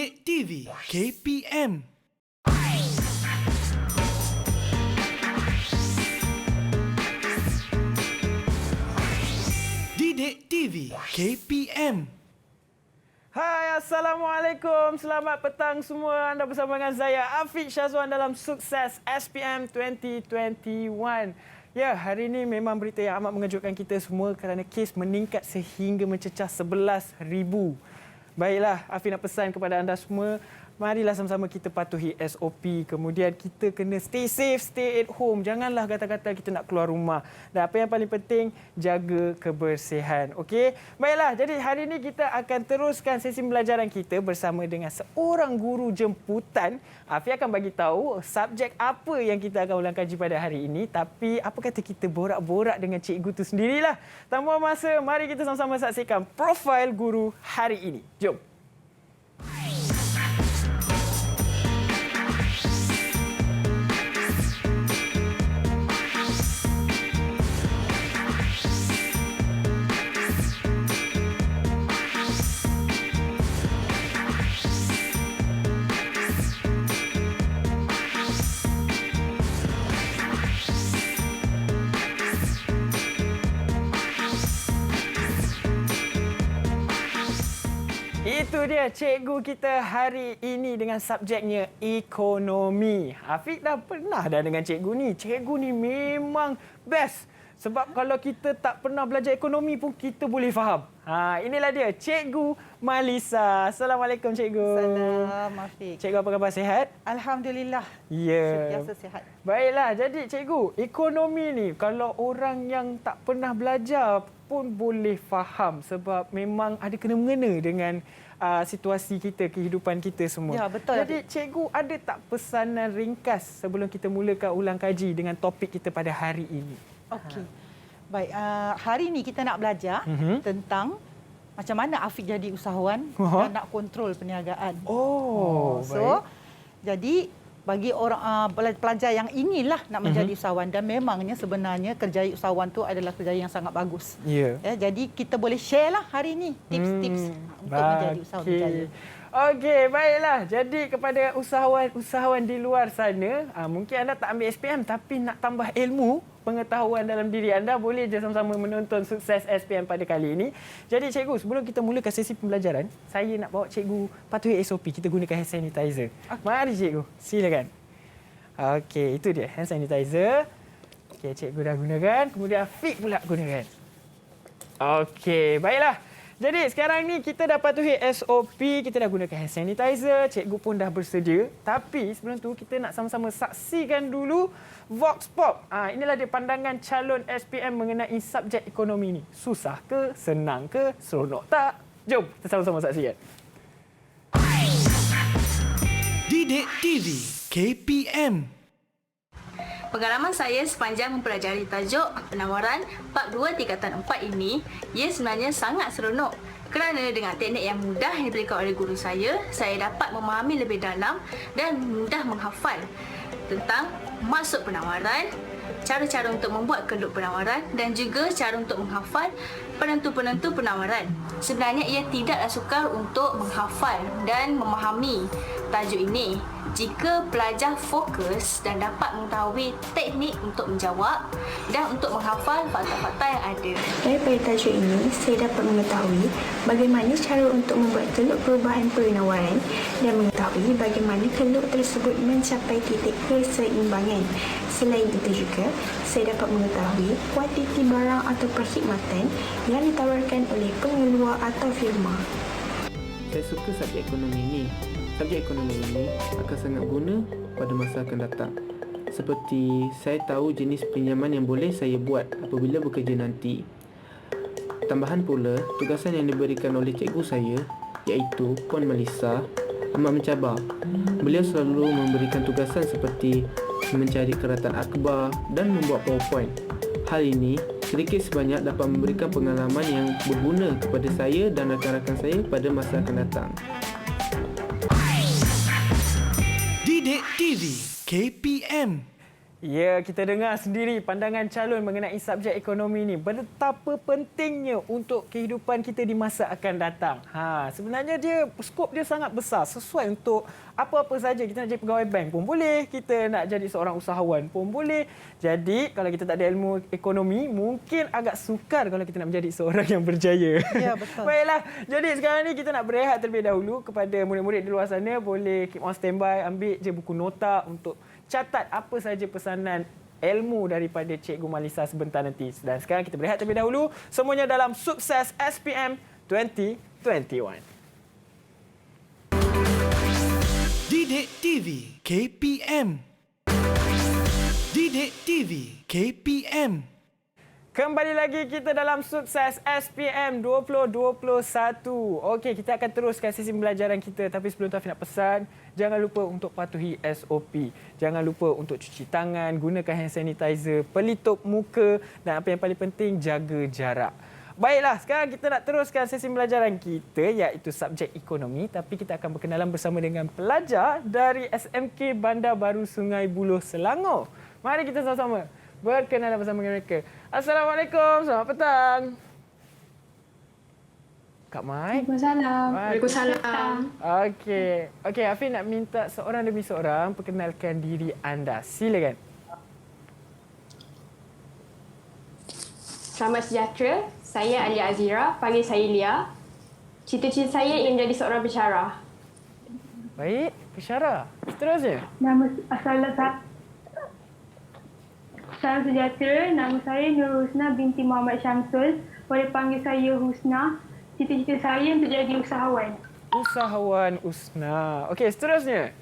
Didik TV KPM. Didik TV KPM. Hai, Assalamualaikum. Selamat petang semua. Anda bersama dengan saya, Afiq Syazwan dalam Sukses SPM 2021. Ya, hari ini memang berita yang amat mengejutkan kita semua kerana kes meningkat sehingga mencecah 11,000. Baiklah, Afiq nak pesan kepada anda semua, marilah sama-sama kita patuhi SOP. Kemudian kita kena stay safe, stay at home. Janganlah kata-kata kita nak keluar rumah. Dan apa yang paling penting, jaga kebersihan. Okey? Baiklah, jadi hari ini kita akan teruskan sesi pembelajaran kita bersama dengan seorang guru jemputan. Afiq akan bagi tahu subjek apa yang kita akan ulang kaji pada hari ini. Tapi apa kata kita borak-borak dengan cikgu tu sendirilah. Tanpa masa, mari kita sama-sama saksikan profil guru hari ini. Jom. Itu dia cikgu kita hari ini dengan subjeknya ekonomi. Afiq dah pernah dengan cikgu ni. Cikgu ni memang best. Sebab kalau kita tak pernah belajar ekonomi pun kita boleh faham. Inilah dia Cikgu Malisa. Assalamualaikum cikgu. Salam Afiq. Cikgu apa khabar, sihat? Alhamdulillah. Ya. Sentiasa sihat. Baiklah, jadi cikgu, ekonomi ni kalau orang yang tak pernah belajar pun boleh faham sebab memang ada kena-mengena dengan situasi kita, kehidupan kita semua. Ya, betul. Jadi cikgu ada tak pesanan ringkas sebelum kita mulakan ulang kaji dengan topik kita pada hari ini? Okey. Baik, hari ini kita nak belajar tentang macam mana Afiq jadi usahawan dan nak kontrol perniagaan. So, jadi bagi orang pelajar yang inginlah nak menjadi usahawan dan memangnya sebenarnya kerjaya usahawan tu adalah kerjaya yang sangat bagus. Ya. Jadi kita boleh share lah hari ini tips-tips untuk menjadi usahawan berjaya. Okey, baiklah. Jadi kepada usahawan-usahawan di luar sana, mungkin anda tak ambil SPM tapi nak tambah ilmu, pengetahuan dalam diri anda, boleh je sama-sama menonton Sukses SPM pada kali ini. Jadi cikgu, sebelum kita mulakan sesi pembelajaran, saya nak bawa cikgu patuhi SOP. Kita gunakan hand sanitizer. Mari cikgu, silakan. Okey, itu dia hand sanitizer. Okey, cikgu dah gunakan, kemudian Afiq pula gunakan. Okey, baiklah. Jadi sekarang ni kita dah patuhi SOP, kita dah gunakan hand sanitizer, cikgu pun dah bersedia. Tapi sebelum tu kita nak sama-sama saksikan dulu Vox Pop. Inilah dia pandangan calon SPM mengenai subjek ekonomi ni. Susah ke, senang ke, seronok tak? Jom kita sama-sama saksikan. Didik TV KPM. Pengalaman saya sepanjang mempelajari tajuk penawaran Bab 2 Tingkatan 4 ini, ia sebenarnya sangat seronok kerana dengan teknik yang mudah yang diberikan oleh guru saya dapat memahami lebih dalam dan mudah menghafal tentang maksud penawaran, cara-cara untuk membuat keluk penawaran dan juga cara untuk menghafal penentu-penentu penawaran. Sebenarnya ia tidaklah sukar untuk menghafal dan memahami tajuk ini jika pelajar fokus dan dapat mengetahui teknik untuk menjawab dan untuk menghafal fakta-fakta yang ada. Daripada tajuk ini, saya dapat mengetahui bagaimana cara untuk membuat keluk perubahan penawaran dan mengetahui bagaimana keluk tersebut mencapai titik keseimbangan. Selain itu juga, saya dapat mengetahui kuantiti barang atau perkhidmatan yang ditawarkan oleh pengeluar atau firma. Saya suka subjek ekonomi ini. Subjek ekonomi ini akan sangat guna pada masa akan datang. Seperti saya tahu jenis pinjaman yang boleh saya buat apabila bekerja nanti. Tambahan pula, tugasan yang diberikan oleh cikgu saya iaitu Puan Malisa amat mencabar. Beliau selalu memberikan tugasan seperti mencari keratan akhbar dan membuat PowerPoint. Hal ini sedikit sebanyak dapat memberikan pengalaman yang berguna kepada saya dan rakan-rakan saya pada masa akan datang. Didik TV KPM. Ya, kita dengar sendiri pandangan calon mengenai subjek ekonomi ini. Betapa pentingnya untuk kehidupan kita di masa akan datang. Sebenarnya skop dia sangat besar. Sesuai untuk apa-apa saja. Kita nak jadi pegawai bank pun boleh. Kita nak jadi seorang usahawan pun boleh. Jadi, kalau kita tak ada ilmu ekonomi, mungkin agak sukar kalau kita nak menjadi seorang yang berjaya. Ya, betul. Baiklah, jadi sekarang ni kita nak berehat terlebih dahulu. Kepada murid-murid di luar sana, boleh keep on standby. Ambil je buku nota untuk catat apa saja pesanan ilmu daripada Cikgu Malisa sebentar nanti. Dan sekarang kita berehat terlebih dahulu. Semuanya dalam Sukses SPM 2021. Didik TV KPM. Didik TV KPM. Kembali lagi kita dalam Sukses SPM 2021. Okey, kita akan teruskan sesi pembelajaran kita. Tapi sebelum tu, Afiq nak pesan, jangan lupa untuk patuhi SOP. Jangan lupa untuk cuci tangan, gunakan hand sanitizer, pelitup muka dan apa yang paling penting, jaga jarak. Baiklah, sekarang kita nak teruskan sesi pembelajaran kita iaitu subjek ekonomi. Tapi kita akan berkenalan bersama dengan pelajar dari SMK Bandar Baru Sungai Buloh, Selangor. Mari kita sama-sama berkenalan bersama dengan mereka. Assalamualaikum, selamat petang. Kak Mai. Waalaikumsalam. Waalaikumsalam. Okey, Afiq nak minta seorang demi seorang perkenalkan diri anda. Silakan. Selamat sejahtera. Saya Alia Azira, panggil saya Lia. Cita-cita saya ingin menjadi seorang pensyarah. Baik, pensyarah. Seterusnya. Salam sejahtera, nama saya Nur Husna binti Muhammad Syamsul. Boleh panggil saya Husna. Cita-cita saya untuk jadi usahawan. Usahawan Husna. Okey, seterusnya.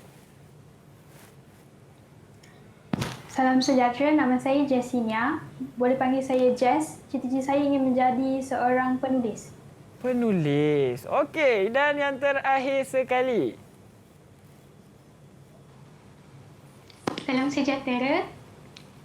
Salam sejahtera, nama saya Jessinia. Boleh panggil saya Jess. Cita-cita saya ingin menjadi seorang penulis. Penulis. Okey, dan yang terakhir sekali. Salam sejahtera.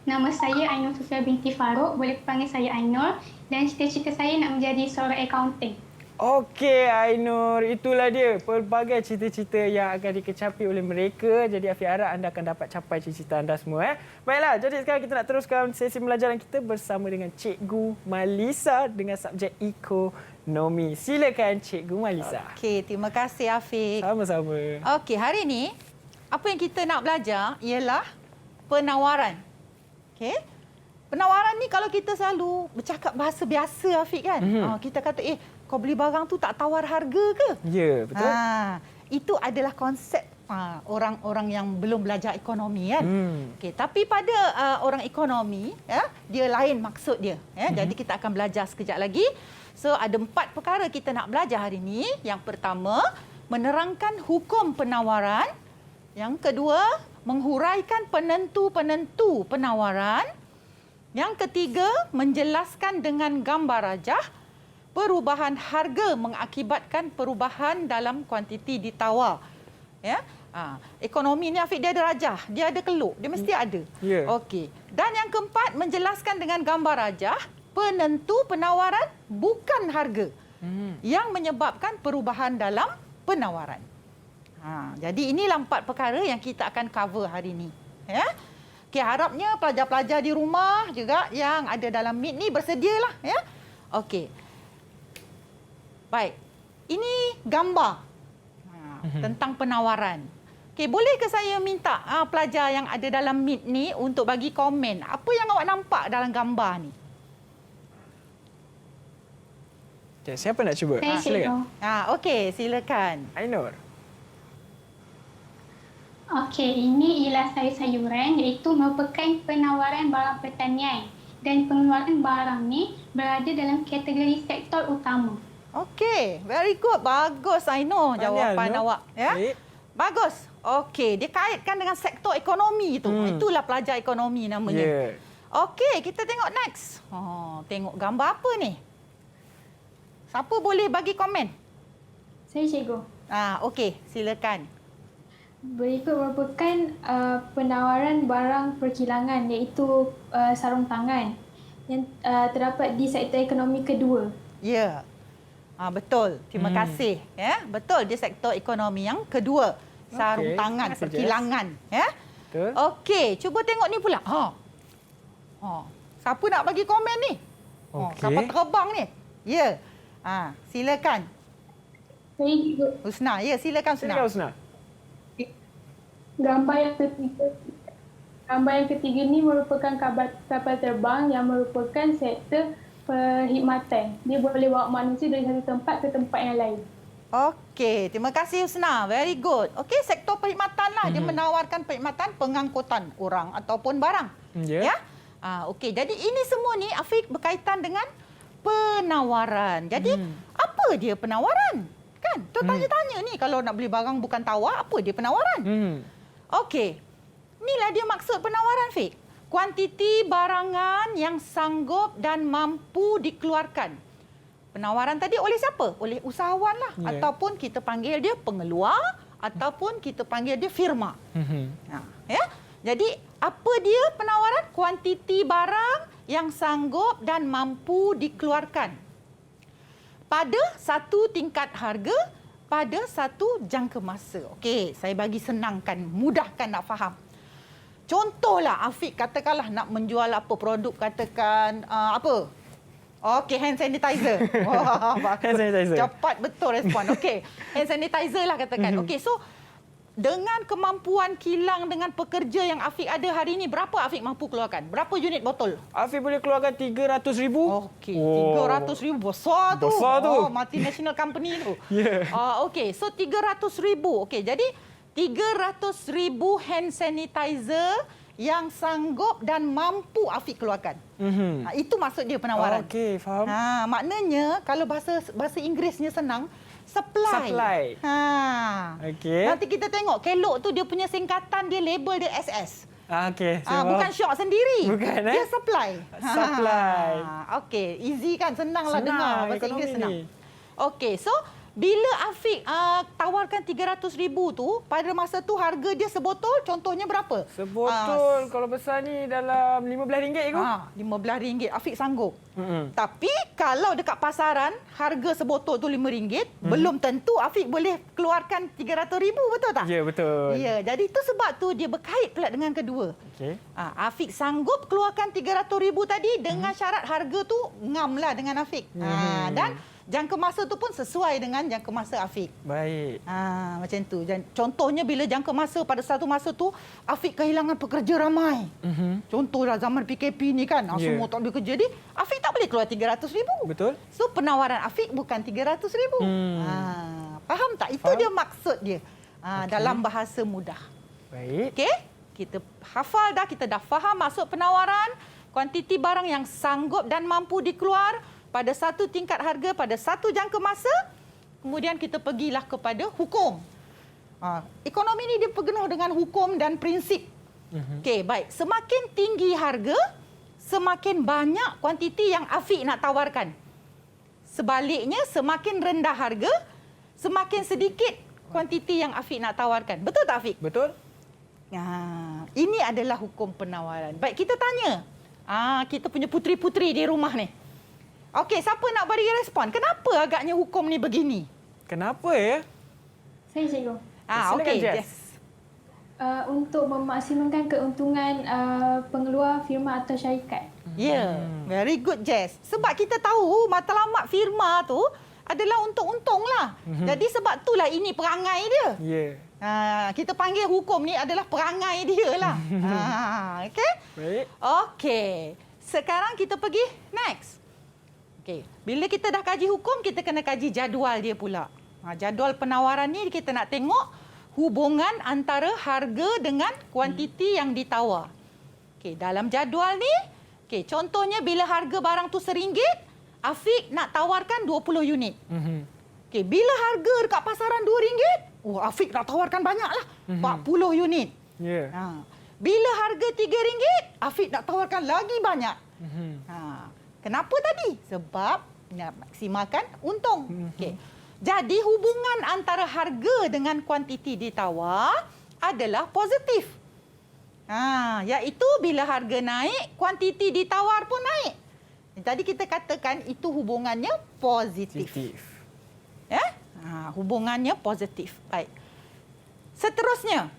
Nama saya Ainur Sofia binti Farouk. Boleh panggil saya Ainur. Dan cita-cita saya nak menjadi seorang accountant. Okey, Ainur. Itulah dia pelbagai cita-cita yang akan dikecapi oleh mereka. Jadi Afiq harap anda akan dapat capai cita-cita anda semua. Baiklah, jadi sekarang kita nak teruskan sesi pembelajaran kita bersama dengan Cikgu Malisa dengan subjek ekonomi. Silakan Cikgu Malisa. Okey, terima kasih Afiq. Sama-sama. Okey, hari ini apa yang kita nak belajar ialah penawaran. Okey. Penawaran ni kalau kita selalu bercakap bahasa biasa Afiq kan. Kita kata kau beli barang tu tak tawar harga ke? Ya, betul. Itu adalah konsep orang-orang yang belum belajar ekonomi kan. Okey, tapi pada orang ekonomi dia lain maksud dia Jadi kita akan belajar sekejap lagi. So ada 4 perkara kita nak belajar hari ini. Yang pertama, menerangkan hukum penawaran. Yang kedua, menghuraikan penentu-penentu penawaran. Yang ketiga, menjelaskan dengan gambar rajah perubahan harga mengakibatkan perubahan dalam kuantiti ditawar. Ekonomi ni Afiq dia ada rajah, dia ada keluk, dia mesti ada. Okey. Dan yang keempat, menjelaskan dengan gambar rajah penentu penawaran bukan harga yang menyebabkan perubahan dalam penawaran. Jadi inilah 4 perkara yang kita akan cover hari ini. Okey, harapnya pelajar-pelajar di rumah juga yang ada dalam Meet ni bersedialah. Okey. Baik. Ini gambar tentang penawaran. Okey, boleh ke saya minta pelajar yang ada dalam Meet ni untuk bagi komen apa yang awak nampak dalam gambar ni? Okay, siapa nak cuba? Silakan. Okey, silakan. Ainur. Okey, ini ialah sayur-sayuran iaitu merupakan penawaran barang pertanian. Dan pengeluaran barang ni berada dalam kategori sektor utama. Okey, very good. Bagus Ainur jawapan awak. Bagus. Okey, dia kaitkan dengan sektor ekonomi tu. Itulah pelajar ekonomi namanya. Okey, kita tengok next. Tengok gambar apa ni? Siapa boleh bagi komen? Saya cikgu. Okey, silakan. Berikut merupakan penawaran barang perkilangan iaitu sarung tangan yang terdapat di sektor ekonomi kedua. Ya. Betul. Terima kasih. Betul, dia sektor ekonomi yang kedua. Sarung tangan, perkilangan. Betul. Okey, cuba tengok ni pula. Siapa nak bagi komen ni? Okey. Siapa terbang ni? Ya. Silakan. Saya juga. Husna. Ya, silakan Husna. Silakan Husna. Gambar yang ketiga ni merupakan kapal terbang yang merupakan sektor perkhidmatan. Dia boleh bawa manusia dari satu tempat ke tempat yang lain. Okey, terima kasih Husna. Very good. Okey, sektor perkhidmatan lah. Dia menawarkan perkhidmatan pengangkutan orang ataupun barang. Ya. Okey, jadi ini semua ni Afiq berkaitan dengan penawaran. Jadi, apa dia penawaran? Kan? Tu tanya-tanya ni kalau nak beli barang bukan tawar, apa dia penawaran? Okey. Inilah dia maksud penawaran, Fiq. Kuantiti barangan yang sanggup dan mampu dikeluarkan. Penawaran tadi oleh siapa? Oleh usahawan lah. Ataupun kita panggil dia pengeluar ataupun kita panggil dia firma. Ya? Jadi, apa dia penawaran? Kuantiti barang yang sanggup dan mampu dikeluarkan pada satu tingkat harga pada satu jangka masa. Okey, saya bagi senangkan, mudahkan nak faham. Contohlah Afiq katakanlah nak menjual apa produk, katakan apa? Okey, hand sanitizer. Wah, Hand sanitizer. Cepat betul respon. Okey, hand sanitizer lah katakan. Okey, so dengan kemampuan kilang dengan pekerja yang Afiq ada hari ini, berapa Afiq mampu keluarkan? Berapa unit botol? Afiq boleh keluarkan 300,000. Okey, 300,000 besar tu. Besar tu. Multinational company tu. Ya. Okey, so 300,000. Okey, jadi 300,000 hand sanitizer yang sanggup dan mampu Afiq keluarkan. Itu maksud dia penawaran. Okey, faham. Maknanya kalau bahasa Inggerisnya senang, supply. Okey. Nanti kita tengok kelok tu dia punya singkatan, dia label dia SS. Okey. Bukan syok sendiri. Bukan, Dia supply. Supply. Okey, easy kan, senanglah dengar bahasa ekonomi Inggeris senang. ni. Okey, so bila Afiq tawarkan 300,000 tu, pada masa tu harga dia sebotol contohnya berapa? Sebotol kalau besar ni dalam RM15 kot. RM15 Afiq sanggup. Tapi kalau dekat pasaran harga sebotol tu RM5, belum tentu Afiq boleh keluarkan 300,000, betul tak? Ya, betul. Ya, jadi itu sebab tu dia berkait pula dengan kedua. Okey. Afiq sanggup keluarkan 300,000 tadi dengan syarat harga tu ngamlah dengan Afiq. Dan jangka masa tu pun sesuai dengan jangka masa Afiq. Baik. Macam tu. Contohnya bila jangka masa pada satu masa tu Afiq kehilangan pekerja ramai. Contohlah zaman PKP ni kan, semua tak boleh kerja. Jadi Afiq tak boleh keluar 300,000. Betul. So penawaran Afiq bukan 300,000. Faham tak? Itu dia maksud dia. Dalam bahasa mudah. Baik. Okey? Kita hafal dah, kita dah faham maksud penawaran, kuantiti barang yang sanggup dan mampu dikeluar pada satu tingkat harga pada satu jangka masa. Kemudian kita pergilah kepada hukum. Ekonomi ni dia penuh dengan hukum dan prinsip. Okey, baik. Semakin tinggi harga, semakin banyak kuantiti yang Afiq nak tawarkan. Sebaliknya, semakin rendah harga, semakin sedikit kuantiti yang Afiq nak tawarkan. Betul tak Afiq? Betul. Ini adalah hukum penawaran. Baik, kita tanya. Kita punya puteri-puteri di rumah ni. Okey, siapa nak bagi respon? Kenapa agaknya hukum ni begini? Kenapa ya? Saya cikgu. Okey, Jess. Jess. Untuk memaksimumkan keuntungan pengeluar firma atau syarikat. Very good, Jess. Sebab kita tahu matlamat firma tu adalah untung-untung lah. Jadi sebab itulah ini perangai dia. Kita panggil hukum ni adalah perangai dia lah. Okey? Baik. Okey. Sekarang kita pergi next. Okey. Bila kita dah kaji hukum, kita kena kaji jadual dia pula. Jadual penawaran ni kita nak tengok hubungan antara harga dengan kuantiti yang ditawar. Okey, dalam jadual ni, contohnya bila harga barang tu RM1, Afiq nak tawarkan 20 unit. Okey, bila harga dekat pasaran RM2, Afiq nak tawarkan banyaklah, 40 unit. Bila harga RM3, Afiq nak tawarkan lagi banyak. Kenapa tadi? Sebab nak maksimalkan untung. Okey. Jadi hubungan antara harga dengan kuantiti ditawar adalah positif. Iaitu bila harga naik, kuantiti ditawar pun naik. Jadi kita katakan itu hubungannya positif. Hubungannya positif. Baik. Seterusnya,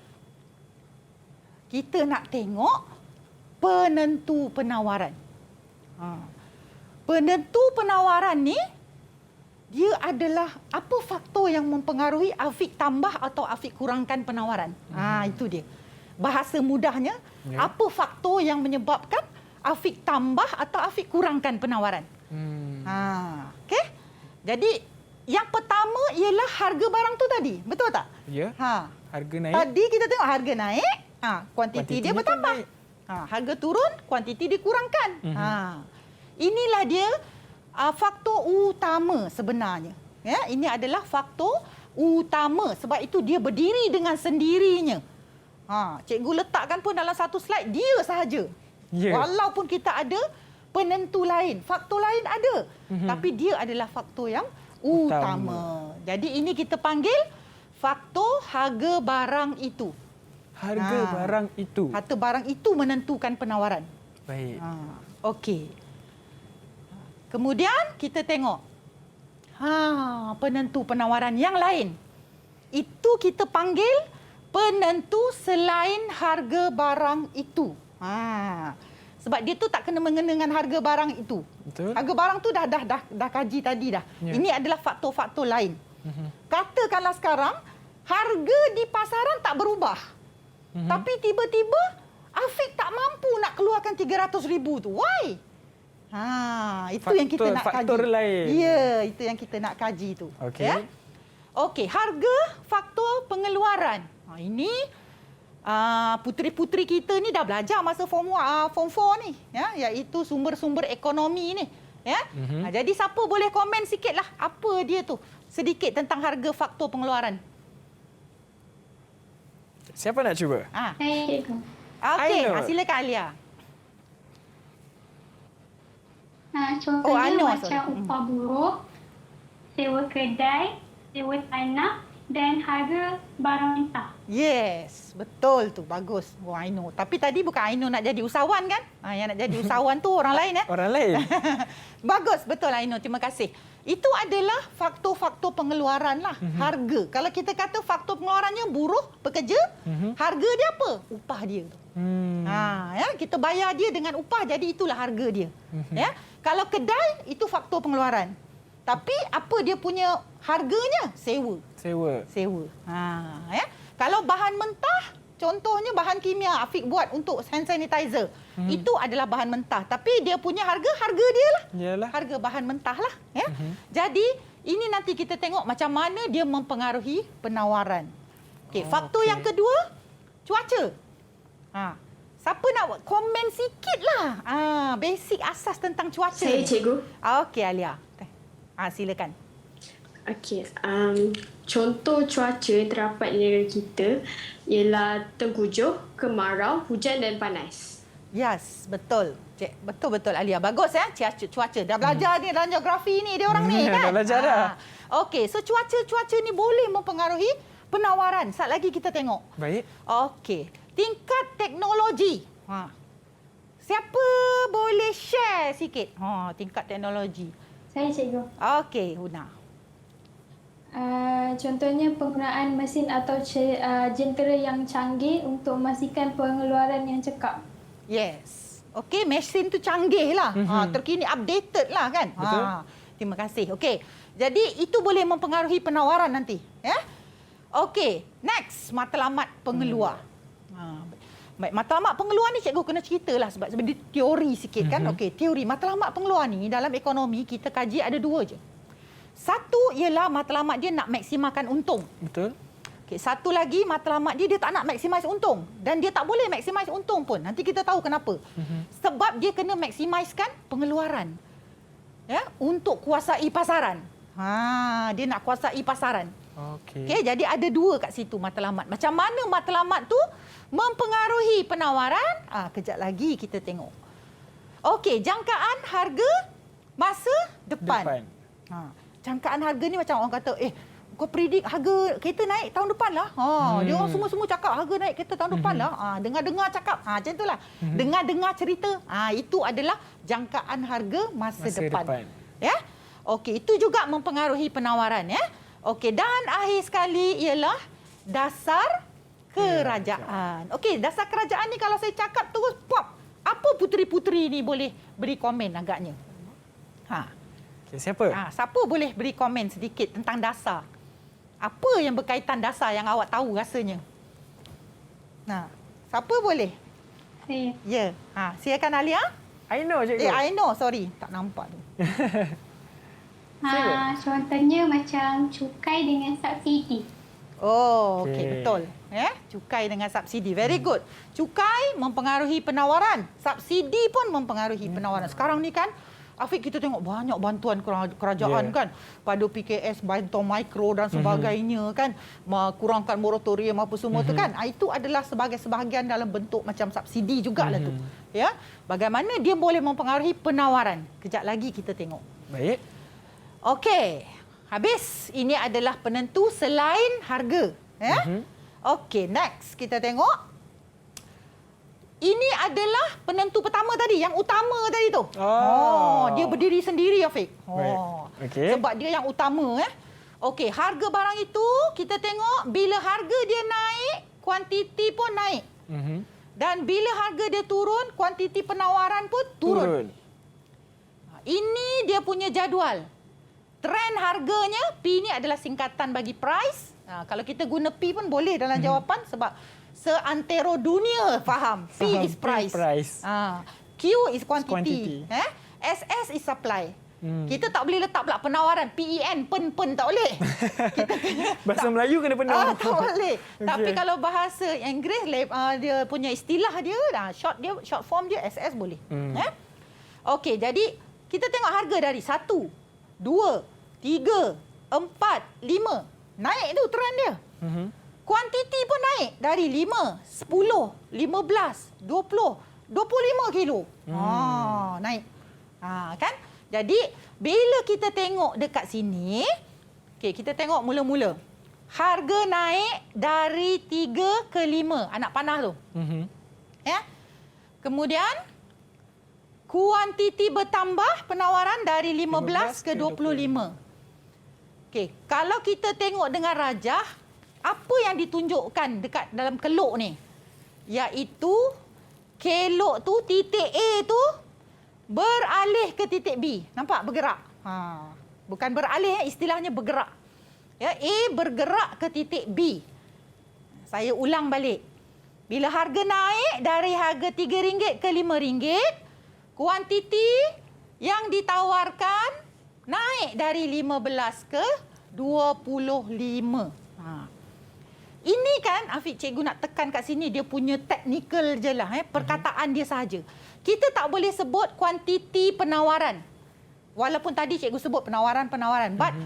kita nak tengok penentu penawaran. Penentu penawaran ni, dia adalah apa faktor yang mempengaruhi Afiq tambah atau Afiq kurangkan penawaran. Itu dia. Bahasa mudahnya, apa faktor yang menyebabkan Afiq tambah atau Afiq kurangkan penawaran. Okey? Jadi, yang pertama ialah harga barang tu tadi. Betul tak? Ya. Harga naik. Tadi kita tengok harga naik, kuantiti dia bertambah. Harga turun, kuantiti dikurangkan. Inilah dia faktor utama sebenarnya. Ya, ini adalah faktor utama. Sebab itu dia berdiri dengan sendirinya. Cikgu letakkan pun dalam satu slide, dia sahaja. Walaupun kita ada penentu lain, faktor lain ada. Tapi dia adalah faktor yang utama. Jadi ini kita panggil faktor harga barang itu. Harga barang itu. Harga barang itu menentukan penawaran. Baik. Okey. Kemudian kita tengok penentu penawaran yang lain. Itu kita panggil penentu selain harga barang itu. Sebab dia tu tak kena mengena dengan harga barang itu. Betul. Harga barang tu dah kaji tadi dah. Ini adalah faktor-faktor lain. Katakanlah sekarang harga di pasaran tak berubah. Tapi tiba-tiba Afiq tak mampu nak keluarkan 300,000 tu. Why? Itu yang kita nak kaji. Faktor lain. Ya, itu yang kita nak kaji tu. Okey. Ya? Okey, harga faktor pengeluaran. Ini puteri-puteri kita ni dah belajar masa form 4 ni, ya, iaitu sumber-sumber ekonomi ni, ya. Jadi siapa boleh komen sikitlah apa dia tu sedikit tentang harga faktor pengeluaran. Siapa nak cuba? Saya cikgu. Okey, Ainul. silakan Alia. Contohnya Ainul, macam sorry. upah buruh, sewa kedai, sewa tanah dan harga barang mentah. Yes, betul tu. Bagus. Ainul. Tapi tadi bukan Ainul nak jadi usahawan kan? Yang nak jadi usahawan tu orang lain, ya? Orang lain. Bagus, betul Ainul. Terima kasih. Itu adalah faktor-faktor pengeluaran lah. Harga. Kalau kita kata faktor pengeluarannya buruh, pekerja, harga dia apa? Upah dia tu. Ya, kita bayar dia dengan upah, jadi itulah harga dia. Ya, kalau kedai, itu faktor pengeluaran. Tapi apa dia punya harganya? Sewa. Ya. Kalau bahan mentah, contohnya bahan kimia Afiq buat untuk hand sanitizer. Itu adalah bahan mentah. Tapi dia punya harga dia lah. Yalah. Harga bahan mentah lah. Ya. Jadi, ini nanti kita tengok macam mana dia mempengaruhi penawaran. Okey, faktor yang kedua, cuaca. Siapa nak komen sikit lah. Basic asas tentang cuaca. Saya cikgu. Okey, Alia. Silakan. Okey, contoh cuaca terdapat di negara kita ialah tengkujuh, kemarau, hujan dan panas. Yes, betul. Cik, betul-betul Alia. Bagus ya, cuaca. Dah belajar ni dalam geografi ni dia orang ni kan? Dah belajar dah. Okey, so cuaca ni boleh mempengaruhi penawaran. Sat lagi kita tengok. Baik. Okey, tingkat teknologi. Siapa boleh share sikit? Tingkat teknologi. Saya cikgu. Okey, Huna. Contohnya penggunaan mesin atau jentera yang canggih untuk memastikan pengeluaran yang cekap. Yes. Okey, mesin tu canggih lah. Terkini, updated lah kan? Betul. Terima kasih. Okey. Jadi, itu boleh mempengaruhi penawaran nanti. Ya? Okey. Next, matlamat pengeluar. Baik, matlamat pengeluar ni cikgu kena ceritalah sebab dia teori sikit kan. Okey, teori matlamat pengeluar ni dalam ekonomi kita kaji ada dua je. Satu ialah matlamat dia nak maksimalkan untung. Betul. Okey, satu lagi matlamat dia tak nak maksimis untung dan dia tak boleh maksimis untung pun. Nanti kita tahu kenapa. Sebab dia kena maksimiskan pengeluaran. Ya, untuk kuasai pasaran. Dia nak kuasai pasaran. Okey, jadi ada dua kat situ matlamat. Macam mana matlamat tu mempengaruhi penawaran? Kejap lagi kita tengok. Okey, jangkaan harga masa depan. Jangkaan harga ni macam orang kata, kau predict harga kereta naik tahun depan lah. Dia orang semua cakap harga naik kereta tahun depan lah. Dengar-dengar cakap. Macam itulah. Dengar-dengar cerita. Itu adalah jangkaan harga masa depan. Ya? Okey, itu juga mempengaruhi penawaran. Ya? Okey, dan akhir sekali ialah dasar kerajaan. Okey, dasar kerajaan ni kalau saya cakap terus pop. Apa puteri-puteri ni boleh beri komen agaknya? Okay, siapa? Siapa boleh beri komen sedikit tentang dasar? Apa yang berkaitan dasar yang awak tahu rasanya? Siapa boleh? Saya. Ya. Silakan Alia. I know, cikgu. I know. Sorry, tak nampak tu. Contohnya macam cukai dengan subsidi. Oh, okey, Okey. betul. Cukai dengan subsidi. Very good. Cukai mempengaruhi penawaran. Subsidi pun mempengaruhi penawaran. Sekarang ni kan, Afiq, kita tengok banyak bantuan kerajaan kan. Pada PKS, bantuan mikro dan sebagainya kan. Kurangkan moratorium apa semua tu kan. Itu adalah sebahagian dalam bentuk macam subsidi jugalah tu. Ya. Bagaimana dia boleh mempengaruhi penawaran. Kejap lagi kita tengok. Baik. Okey. Habis. Ini adalah penentu selain harga. Okey, next kita tengok. Ini adalah penentu pertama tadi, yang utama tadi tu. Dia berdiri sendiri, Afiq. Okey. Sebab dia yang utama. Okey, harga barang itu kita tengok bila harga dia naik, kuantiti pun naik. Dan bila harga dia turun, kuantiti penawaran pun turun. Ini dia punya jadual. Trend harganya, P ni adalah singkatan bagi price. Kalau kita guna P pun boleh dalam jawapan sebab seantero dunia faham. P is price. Q is quantity. SS is supply. Kita tak boleh letak pula penawaran. PEN, pen tak boleh. Bahasa Melayu kena penuh. Tak boleh. Tapi kalau bahasa Inggeris, dia punya istilah dia, short form dia SS boleh. Okey, jadi kita tengok harga dari 1, 2, 3, 4, 5. Naik tu trend dia. Kuantiti pun naik dari 5, 10, 15, 20, 25 kilo. Naik. Kan? Jadi, bila kita tengok dekat sini, okey, kita tengok mula-mula. Harga naik dari 3 ke 5. Anak panah tu. Ya. Kemudian, kuantiti bertambah penawaran dari 15 ke 25. Okey, kalau kita tengok dengan rajah, apa yang ditunjukkan dekat dalam kelok ni? Iaitu kelok tu, titik A tu beralih ke titik B. Nampak? Bergerak. Bukan beralih, istilahnya bergerak. Ya, A bergerak ke titik B. Saya ulang balik. Bila harga naik dari harga RM3 ke RM5, kuantiti yang ditawarkan naik dari 15 ke 25. Ini kan, Afiq, cikgu nak tekan kat sini, dia punya teknikal je lah. Perkataan dia sahaja. Kita tak boleh sebut kuantiti penawaran. Walaupun tadi cikgu sebut penawaran-penawaran. But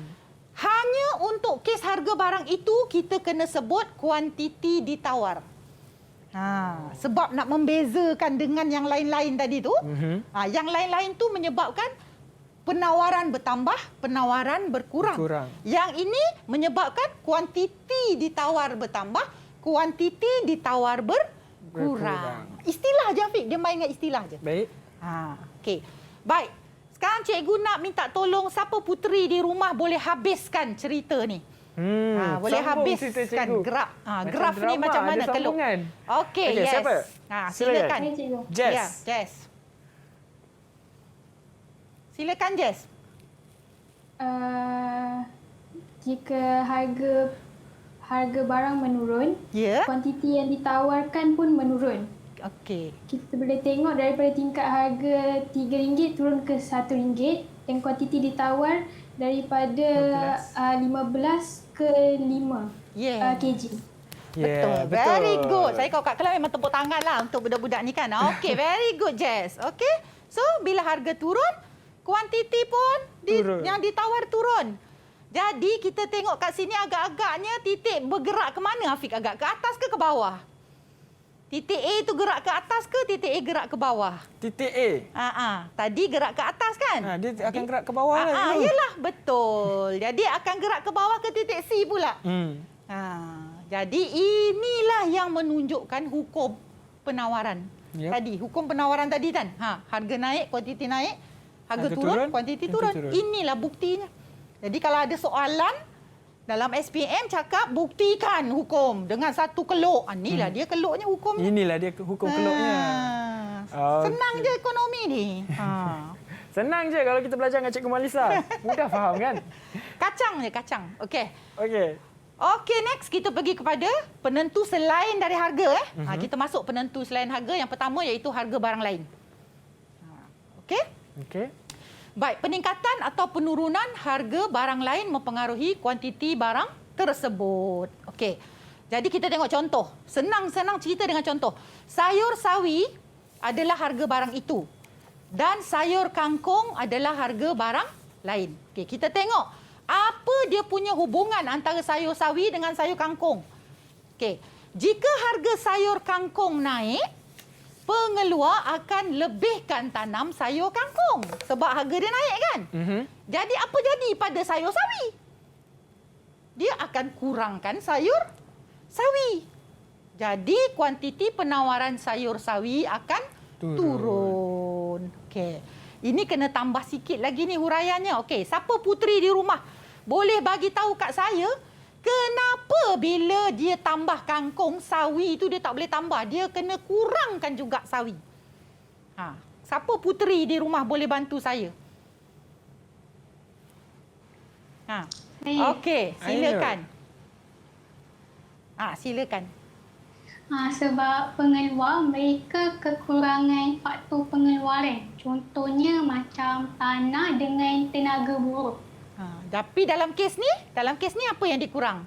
hanya untuk kes harga barang itu, kita kena sebut kuantiti ditawar. Sebab nak membezakan dengan yang lain-lain tadi tu. Yang lain-lain tu menyebabkan penawaran bertambah, penawaran berkurang. Yang ini menyebabkan kuantiti ditawar bertambah, kuantiti ditawar berkurang. Istilah je, Afiq. Dia main dengan istilah je. Baik. Okey. Baik. Sekarang cikgu nak minta tolong siapa puteri di rumah boleh habiskan cerita ni. Boleh habiskan graf. Graf ni macam mana keluk? Okey, yes. Siapa? Silakan. Jess. Ya, Jess. Silakan, Jess. Jika harga barang menurun, kuantiti yang ditawarkan pun menurun. Okey. Kita boleh tengok daripada tingkat harga RM3 turun ke RM1 dan kuantiti ditawar daripada 15 ke 5 kg. Betul. Very good. Saya kat kelas memang tepuk tangan lah untuk budak-budak ni kan. Okey, very good, Jess. Okey. So, bila harga turun, kuantiti pun yang ditawar turun. Jadi, kita tengok kat sini agak-agaknya titik bergerak ke mana, Afiq? Agak ke atas ke bawah? Titik A tu gerak ke atas ke titik A gerak ke bawah? Titik A. Tadi gerak ke atas kan? Dia akan gerak ke bawah lah. Yalah, betul. Jadi akan gerak ke bawah ke titik C pula. Jadi inilah yang menunjukkan hukum penawaran. Tadi, hukum penawaran tadi kan? Harga naik, kuantiti naik. Harga turun, kuantiti turun. Inilah buktinya. Jadi kalau ada soalan, Dalam SPM cakap buktikan hukum dengan satu keluk. Inilah dia keluknya hukumnya. Inilah dia hukum keluknya. Senang je ekonomi ni. Senang je kalau kita belajar dengan Cikgu Malisa. Mudah faham kan? Kacang je, kacang. Okey. Okey. Okey, next kita pergi kepada penentu selain dari harga. Kita masuk penentu selain harga. Yang pertama iaitu harga barang lain. Okey? Okey. Baik, peningkatan atau penurunan harga barang lain mempengaruhi kuantiti barang tersebut. Okey. Jadi kita tengok contoh. Senang-senang cerita dengan contoh. Sayur sawi adalah harga barang itu. Dan sayur kangkung adalah harga barang lain. Okey, kita tengok apa dia punya hubungan antara sayur sawi dengan sayur kangkung. Okey, jika harga sayur kangkung naik, pengeluar akan lebihkan tanam sayur kangkung sebab harga dia naik kan? Jadi apa jadi pada sayur sawi? Dia akan kurangkan sayur sawi. Jadi kuantiti penawaran sayur sawi akan turun. Okey. Ini kena tambah sikit lagi ni huraiannya. Okey, siapa puteri di rumah boleh bagi tahu kat saya kenapa bila dia tambah kangkung, sawi itu dia tak boleh tambah, dia kena kurangkan juga sawi. Siapa puteri di rumah boleh bantu saya? Okey, silakan. Silakan. Sebab pengeluar mereka kekurangan faktor pengeluaran. Contohnya macam tanah dengan tenaga buruh. Tapi dalam kes ni apa yang dikurang?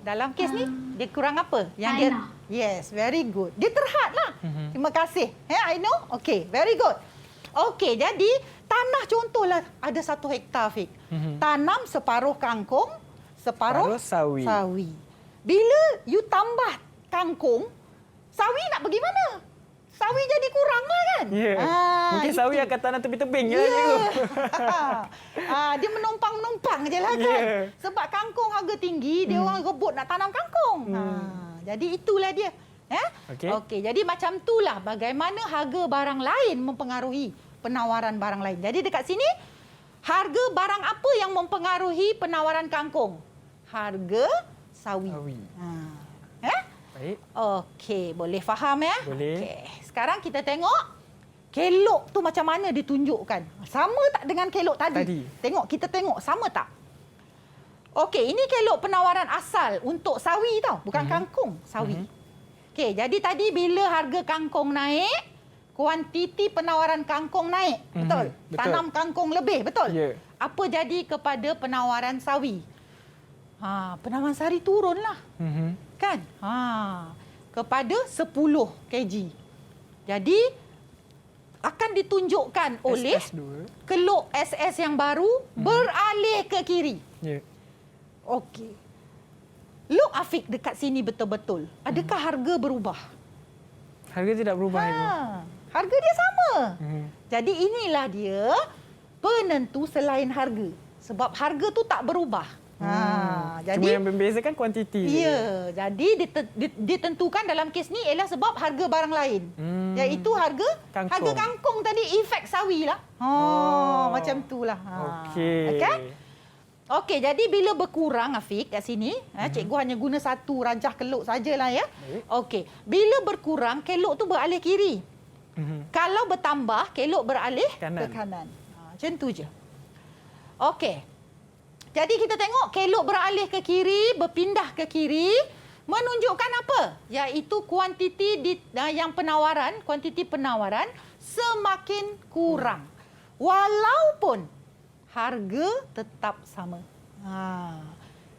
Dalam kes ni dia kurang apa? Yang tanah. Yes, very good. Dia terhadlah. Terima kasih. I know. Okey, very good. Okey, jadi tanah contohlah ada 1 hektar, Fik. Tanam separuh kangkung, separuh sawi. Bila you tambah kangkung, sawi nak pergi mana? Sawi jadi kurang lah kan? Ya. Mungkin itu. sawi akan tanam tepi-tebing je lah, Cikgu. Dia menumpang-menumpang je lah kan? Sebab kangkung harga tinggi, dia orang rebut nak tanam kangkung. Jadi itulah dia. Okey, jadi macam itulah bagaimana harga barang lain mempengaruhi penawaran barang lain. Jadi dekat sini, harga barang apa yang mempengaruhi penawaran kangkung? Harga sawi. Baik. Okey, boleh faham ya? Boleh. Okey. Sekarang kita tengok kelok tu macam mana ditunjukkan. Sama tak dengan kelok tadi? Kita tengok sama tak? Okey, ini kelok penawaran asal untuk sawi tau, bukan kangkung, sawi. Okey, jadi tadi bila harga kangkung naik, kuantiti penawaran kangkung naik, betul? Tanam kangkung lebih, betul? Ya. Apa jadi kepada penawaran sawi? Penawaran sawi turunlah. Kan? Kepada 10 kg. Jadi akan ditunjukkan oleh kelok SS yang baru beralih ke kiri. Ya. Okey. Look Afiq dekat sini betul-betul. Adakah harga berubah? Harga tidak berubah, Ibu. Harga dia sama. Jadi inilah dia penentu selain harga. Sebab harga tu tak berubah. Jadi cuma yang membezakan kuantiti. Ya, jadi ditentukan dalam kes ni ialah sebab harga barang lain. Iaitu harga kangkung tadi efek sawi lah. Macam itulah. Okey. Okey, jadi bila berkurang Afiq kat sini, cikgu hanya guna satu rajah kelok sajalah ya. Okey, bila berkurang kelok tu beralih kiri. Kalau bertambah kelok beralih ke kanan. Macam tu je. Okey. Jadi kita tengok kelok beralih ke kiri, berpindah ke kiri, menunjukkan apa? Iaitu kuantiti kuantiti penawaran semakin kurang. Walaupun harga tetap sama.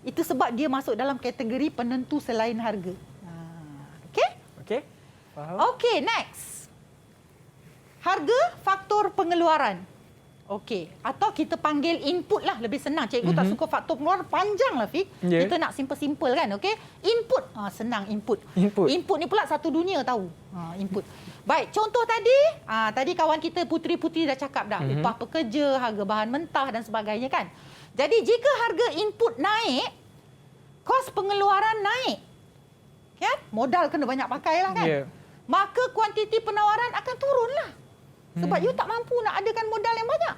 Itu sebab dia masuk dalam kategori penentu selain harga. Okey? Okey. Faham. Okey, next. Harga faktor pengeluaran. Okey, atau kita panggil input lah, lebih senang. Cikgu tak suka faktor pengeluaran panjang lah, Fik. Kita nak simple-simple kan, okey? Input, senang input. Input ni pula satu dunia tahu. Input. Baik, contoh tadi kawan kita puteri-puteri dah cakap dah. Upah pekerja, harga bahan mentah dan sebagainya kan. Jadi jika harga input naik, kos pengeluaran naik. Kan? Modal kena banyak pakai lah kan. Maka kuantiti penawaran akan turun lah. Sebab you tak mampu nak adakan modal yang banyak.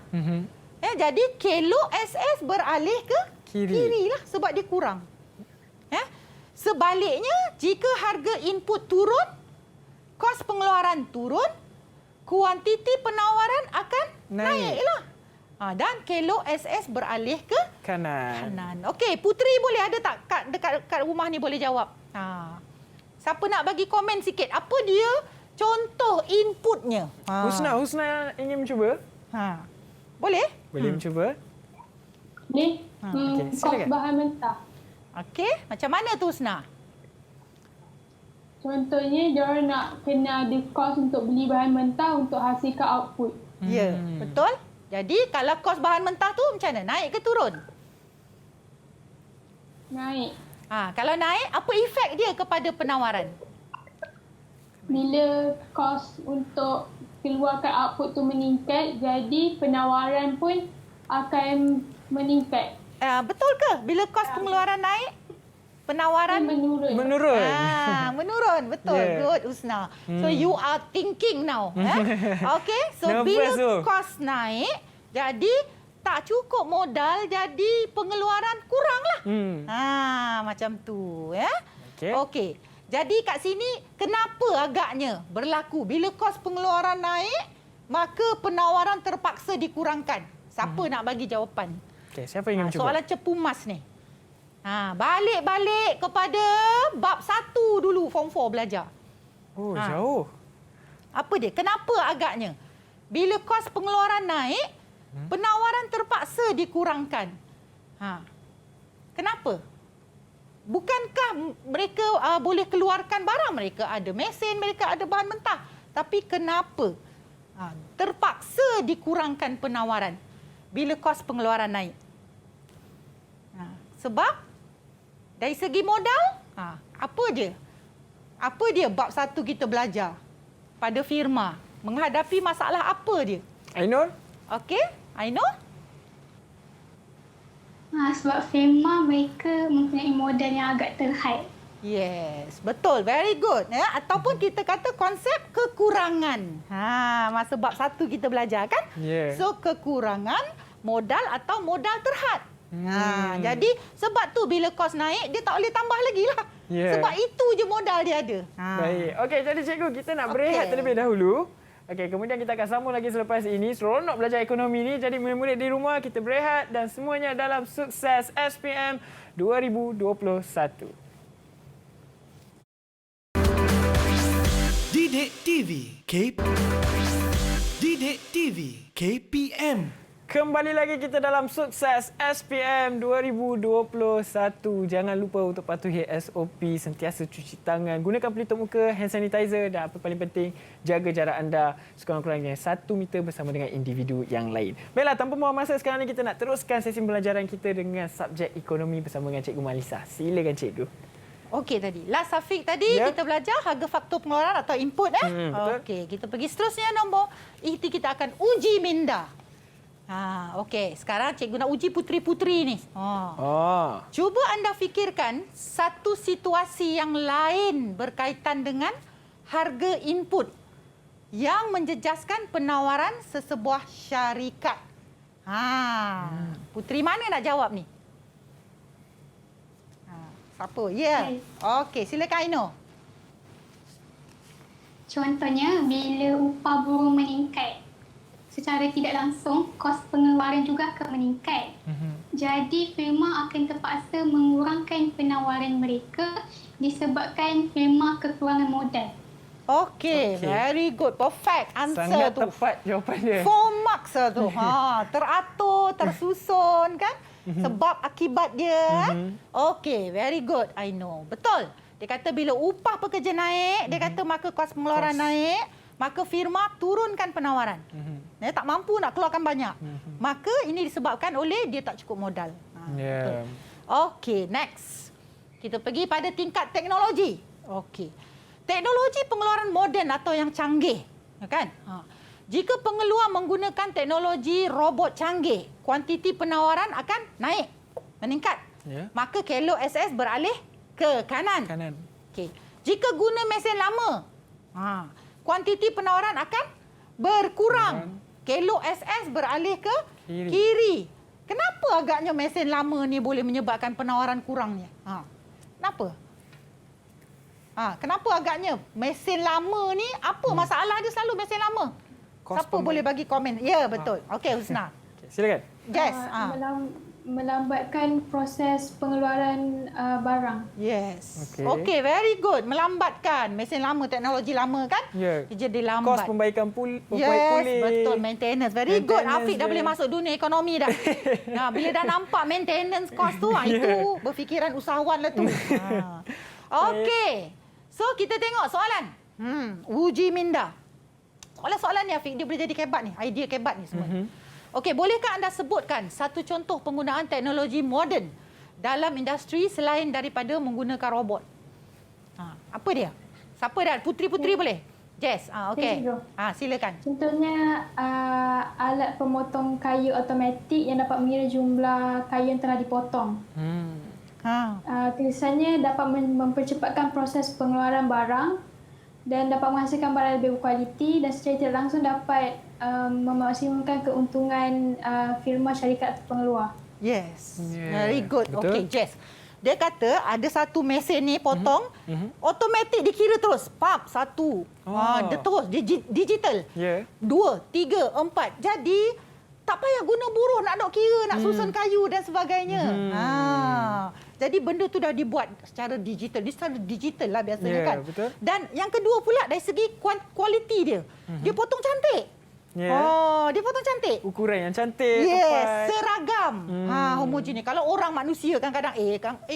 Jadi kelo SS beralih ke kiri lah sebab dia kurang. Sebaliknya, jika harga input turun, kos pengeluaran turun, kuantiti penawaran akan naiklah. Dan kelo SS beralih ke kanan. Okey, Putri boleh ada tak dekat rumah ni boleh jawab? Siapa nak bagi komen sikit? Apa dia contoh inputnya? Husna ingin mencuba? Boleh? Boleh mencuba? Ni, okey, kos silakan. bahan mentah. Okey, macam mana tu Husna? Contohnya, diorang nak kena ada kos untuk beli bahan mentah untuk hasilkan output. Ya, betul. Jadi, kalau kos bahan mentah tu macam mana? Naik ke turun? Naik. Kalau naik, apa efek dia kepada penawaran? Bila kos untuk keluarkan output tu meningkat, jadi penawaran pun akan meningkat. Betul ke? Bila kos pengeluaran naik, penawaran menurun. Menurun. Betul. Yeah. Good, Husna. So, you are thinking now. Okey. So, Nervous bila tu. kos naik, jadi tak cukup modal, jadi pengeluaran kurang lah. Macam tu. Okey. Jadi, kat sini, kenapa agaknya berlaku? Bila kos pengeluaran naik, maka penawaran terpaksa dikurangkan. Siapa nak bagi jawapan? Okey, siapa ingin mencuba? Soalan cepu mas ni. Balik kepada bab 1 dulu, Form 4 belajar. Jauh. Apa dia? Kenapa agaknya? Bila kos pengeluaran naik, penawaran terpaksa dikurangkan. Kenapa? Bukankah mereka boleh keluarkan barang? Mereka ada mesin, mereka ada bahan mentah. Tapi kenapa terpaksa dikurangkan penawaran bila kos pengeluaran naik? Sebab dari segi modal, apa dia? Apa dia bab 1 kita belajar pada firma? Menghadapi masalah apa dia? Ainul? Okey, Ainul? Sebab firma mereka mempunyai modal yang agak terhad. Yes, betul. Very good. Ataupun kita kata konsep kekurangan. Masa bab 1 kita belajar kan? Yeah. So, kekurangan modal atau modal terhad. Jadi sebab tu bila kos naik dia tak boleh tambah lagi lah. Sebab itu je modal dia ada. Baik. Okey, jadi cikgu kita nak berehat terlebih dahulu. Okey, kemudian kita akan sambung lagi selepas ini. Seronok belajar ekonomi ni. Jadi murid-murid di rumah kita berehat dan semuanya dalam Sukses SPM 2021. Didik TV Didik TV KPM. Kembali lagi kita dalam Sukses SPM 2021. Jangan lupa untuk patuhi SOP, sentiasa cuci tangan, gunakan pelitup muka, hand sanitizer dan apa paling penting, jaga jarak anda sekurang-kurangnya 1 meter bersama dengan individu yang lain. Baiklah, tanpa buang masa sekarang ni kita nak teruskan sesi pembelajaran kita dengan subjek ekonomi bersama dengan Cikgu Malisa. Silakan Cikgu. Okey tadi. Last Afiq tadi kita belajar harga faktor pengeluaran atau input. Okey, kita pergi seterusnya nombor. Kita akan uji minda. Okey, sekarang cikgu nak uji puteri-puteri ni. Cuba anda fikirkan satu situasi yang lain berkaitan dengan harga input yang menjejaskan penawaran sesebuah syarikat. Puteri mana nak jawab ni? Siapa? Ya. Okey, silakan Aino. Contohnya, bila upah buruh meningkat, secara tidak langsung, kos pengeluaran juga akan meningkat. Jadi, firma akan terpaksa mengurangkan penawaran mereka disebabkan firma kekurangan modal. Okey, very good. Perfect answer Sangat tu. tepat jawapan dia. 4 marks lah tu. Teratur, tersusun kan? Sebab akibat dia. Okey, very good. I know. Betul. Dia kata bila upah pekerja naik, dia kata maka kos pengeluaran naik, maka firma turunkan penawaran. Dia tak mampu nak keluarkan banyak. Maka ini disebabkan oleh dia tak cukup modal. Okey, next. Kita pergi pada tingkat teknologi. Okey. Teknologi pengeluaran moden atau yang canggih, kan? Jika pengeluar menggunakan teknologi robot canggih, kuantiti penawaran akan naik, meningkat. Maka kelo SS beralih ke kanan. Okey. Jika guna mesin lama, kuantiti penawaran akan berkurang. Kelok SS beralih ke kiri. Kenapa agaknya mesin lama ni boleh menyebabkan penawaran kurangnya? Kenapa? Kenapa agaknya mesin lama ni, apa masalah dia selalu mesin lama? Siapa boleh bagi komen? Ya, betul. Okey, Husna. Okay, silakan. Yes. Melambatkan proses pengeluaran barang. Yes. Okey, very good. Melambatkan. Mesin lama, teknologi lama kan? Ya. Dia jadi lambat. Kos pembaikan pulih. Yes, betul. Maintenance. Very good. Afiq dah boleh masuk dunia ekonomi dah. Bila dah nampak maintenance cost tu, itu berfikiran usahawan lah tu. Okey. So, kita tengok soalan. Uji minda. Soalan-soalan ni, Afiq, dia boleh jadi kebat ni. Idea kebat ni semua. Okey, bolehkah anda sebutkan satu contoh penggunaan teknologi moden dalam industri selain daripada menggunakan robot? Apa dia? Siapa dah? Puteri-puteri boleh? Jess. Okey. Silakan. Contohnya alat pemotong kayu automatik yang dapat mengira jumlah kayu yang telah dipotong. Kesannya dapat mempercepatkan proses pengeluaran barang dan dapat menghasilkan barang lebih berkualiti dan secara tidak langsung dapat memaksimumkan keuntungan firma syarikat atau pengeluar. Yes. Very good. Okey, Jess. Dia kata ada satu mesin ni potong, automatik dikira terus. Pap, satu. Dia terus, digital. 2, 3, 4. Jadi, tak payah guna buruh nak kira, nak susun kayu dan sebagainya. Jadi benda tu dah dibuat secara digital. Dia secara digital lah biasanya kan. Betul. Dan yang kedua pula dari segi kualiti dia. Dia potong cantik. Dia potong cantik. Ukuran yang cantik. Yes, seragam. Homogenik. Kalau orang manusia kadang-kadang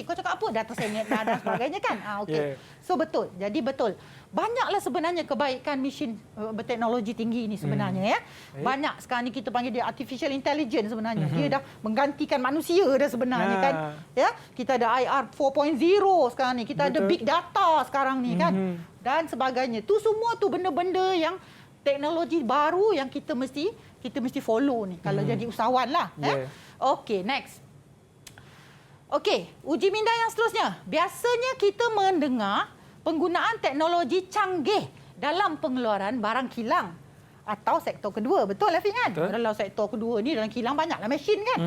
kau cakap apa? Dah tersengit dan sebagainya kan. Okey. So betul. Jadi betul. Banyaklah sebenarnya kebaikan mesin berteknologi tinggi ini sebenarnya ya. Banyak sekarang ni kita panggil dia artificial intelligence sebenarnya. Dia dah menggantikan manusia dah sebenarnya kan. Ya, kita ada IR 4.0 sekarang ni. Kita ada big data sekarang ni kan. Dan sebagainya. Tu semua tu benda-benda yang teknologi baru yang kita mesti follow ni kalau jadi usahawan lah. Okey, next. Okey, uji minda yang seterusnya. Biasanya kita mendengar penggunaan teknologi canggih dalam pengeluaran barang kilang atau sektor kedua. Betul, Afiq kan? Dalam sektor kedua ni, dalam kilang banyaklah mesin kan?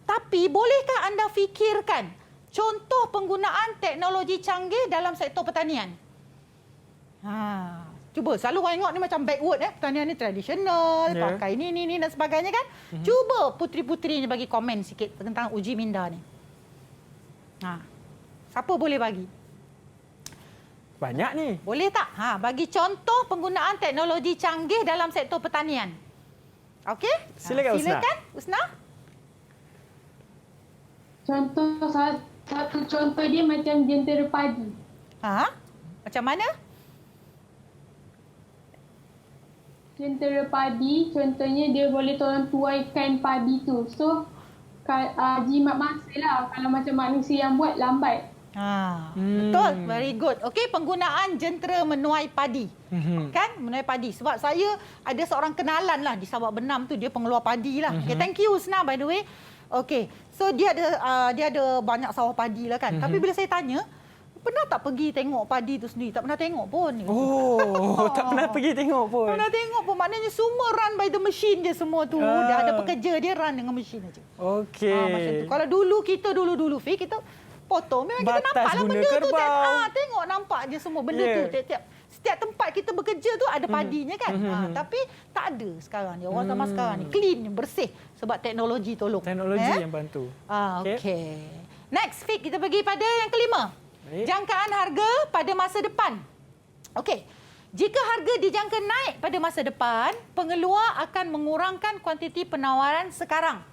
Tapi bolehkah anda fikirkan contoh penggunaan teknologi canggih dalam sektor pertanian? Cuba, selalu orang tengok ni macam backward pertanian ni tradisional, pakai ni dan sebagainya kan? Cuba puteri-puteri ni bagi komen sikit tentang uji minda ni. Siapa boleh bagi? Banyak ni. Boleh tak? Bagi contoh penggunaan teknologi canggih dalam sektor pertanian. Okey? Silakan, Usna. Satu contoh dia macam jentera padi. Macam mana? Jentera padi, contohnya dia boleh tolong tuaikan padi tu. So, jimat masa lah. Kalau macam manusia yang buat, lambat. Betul, very good. Okey, penggunaan jentera menuai padi. Kan? Menuai padi. Sebab saya ada seorang kenalan lah di Sabak Benam tu, dia pengeluar padi lah. Okay, thank you Usna by the way. Okey, so dia ada banyak sawah padi lah kan. Tapi bila saya tanya, pernah tak pergi tengok padi tu sendiri? Tak pernah tengok pun. Tak pernah pergi tengok pun. Tak pernah tengok pun. Maknanya semua run by the machine je semua tu. Dia ada pekerja, dia run dengan mesin aja. Okey. Macam tu. Kalau dulu Fik, kita potong. Memang kita nampaklah benda tu. Tengok nampak je semua benda tu. Setiap tempat kita bekerja tu ada padinya kan. Tapi tak ada sekarang ni. Orang zaman sekarang ni clean, bersih. Sebab teknologi tolong. Teknologi yang bantu. Okey. Next, Fik, kita pergi pada yang kelima. Jangkaan harga pada masa depan. Okey. Jika harga dijangka naik pada masa depan, pengeluar akan mengurangkan kuantiti penawaran sekarang.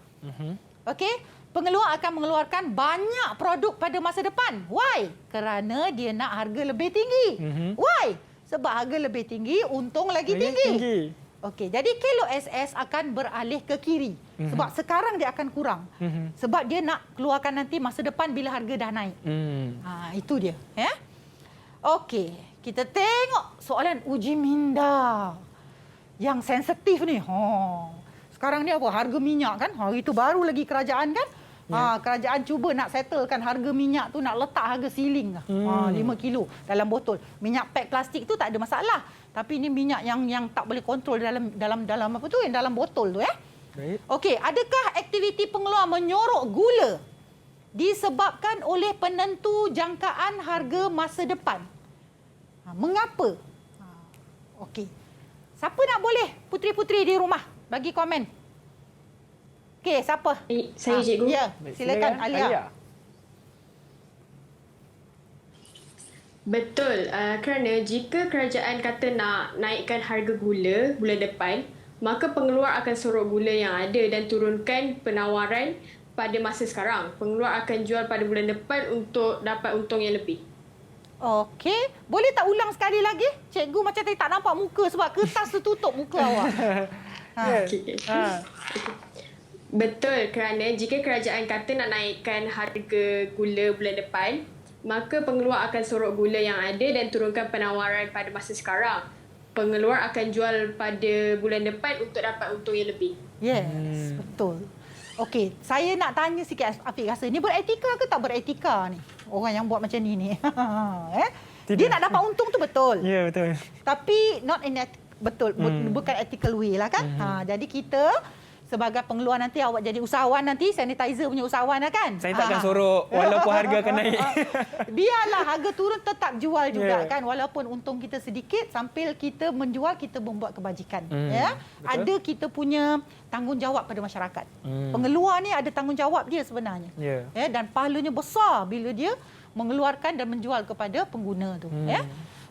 Okey. Pengeluar akan mengeluarkan banyak produk pada masa depan. Why? Kerana dia nak harga lebih tinggi. Why? Sebab harga lebih tinggi, untung lagi tinggi. Okey, jadi kelok SS akan beralih ke kiri. Sebab sekarang dia akan kurang. Sebab dia nak keluarkan nanti masa depan bila harga dah naik. Itu dia. Ya? Okey, kita tengok soalan uji minda. Yang sensitif ni. Sekarang ni apa? Harga minyak kan? Hari itu baru lagi kerajaan kan? Kerajaan cuba nak settlekan harga minyak tu, nak letak harga ceiling 5 kilo dalam botol. Minyak pack plastik tu tak ada masalah. Tapi ini minyak yang tak boleh kontrol dalam apa tu, yang dalam botol tu Baik. Okey, adakah aktiviti pengeluar menyorok gula disebabkan oleh penentu jangkaan harga masa depan? Mengapa? Okey. Siapa nak boleh puteri-puteri di rumah bagi komen? Okey, siapa? Saya cikgu. Ya, silakan Alia. Betul, kerana jika kerajaan kata nak naikkan harga gula bulan depan, maka pengeluar akan sorok gula yang ada dan turunkan penawaran pada masa sekarang. Pengeluar akan jual pada bulan depan untuk dapat untung yang lebih. Okey, boleh tak ulang sekali lagi? Cikgu macam tadi tak nampak muka sebab kertas tu tutup muka awak. Okey. Betul, kerana jika kerajaan kata nak naikkan harga gula bulan depan, maka pengeluar akan sorok gula yang ada dan turunkan penawaran pada masa sekarang. Pengeluar akan jual pada bulan depan untuk dapat untung yang lebih. Yes, betul. Okey, saya nak tanya sikit Afiq rasa ni beretika ke tak beretika ni? Orang yang buat macam ni. Dia nak dapat untung tu betul. Ya, betul. Tapi not in bukan ethical way lah kan? Jadi kita sebagai pengeluar nanti, awak jadi usahawan nanti, sanitizer punya usahawan lah kan? Saya takkan sorok walaupun harga akan naik. Biarlah harga turun tetap jual juga kan, walaupun untung kita sedikit, sambil kita menjual kita membuat kebajikan. Ada kita punya tanggungjawab pada masyarakat. Pengeluar ni ada tanggungjawab dia sebenarnya. Dan pahalanya besar bila dia mengeluarkan dan menjual kepada pengguna tu.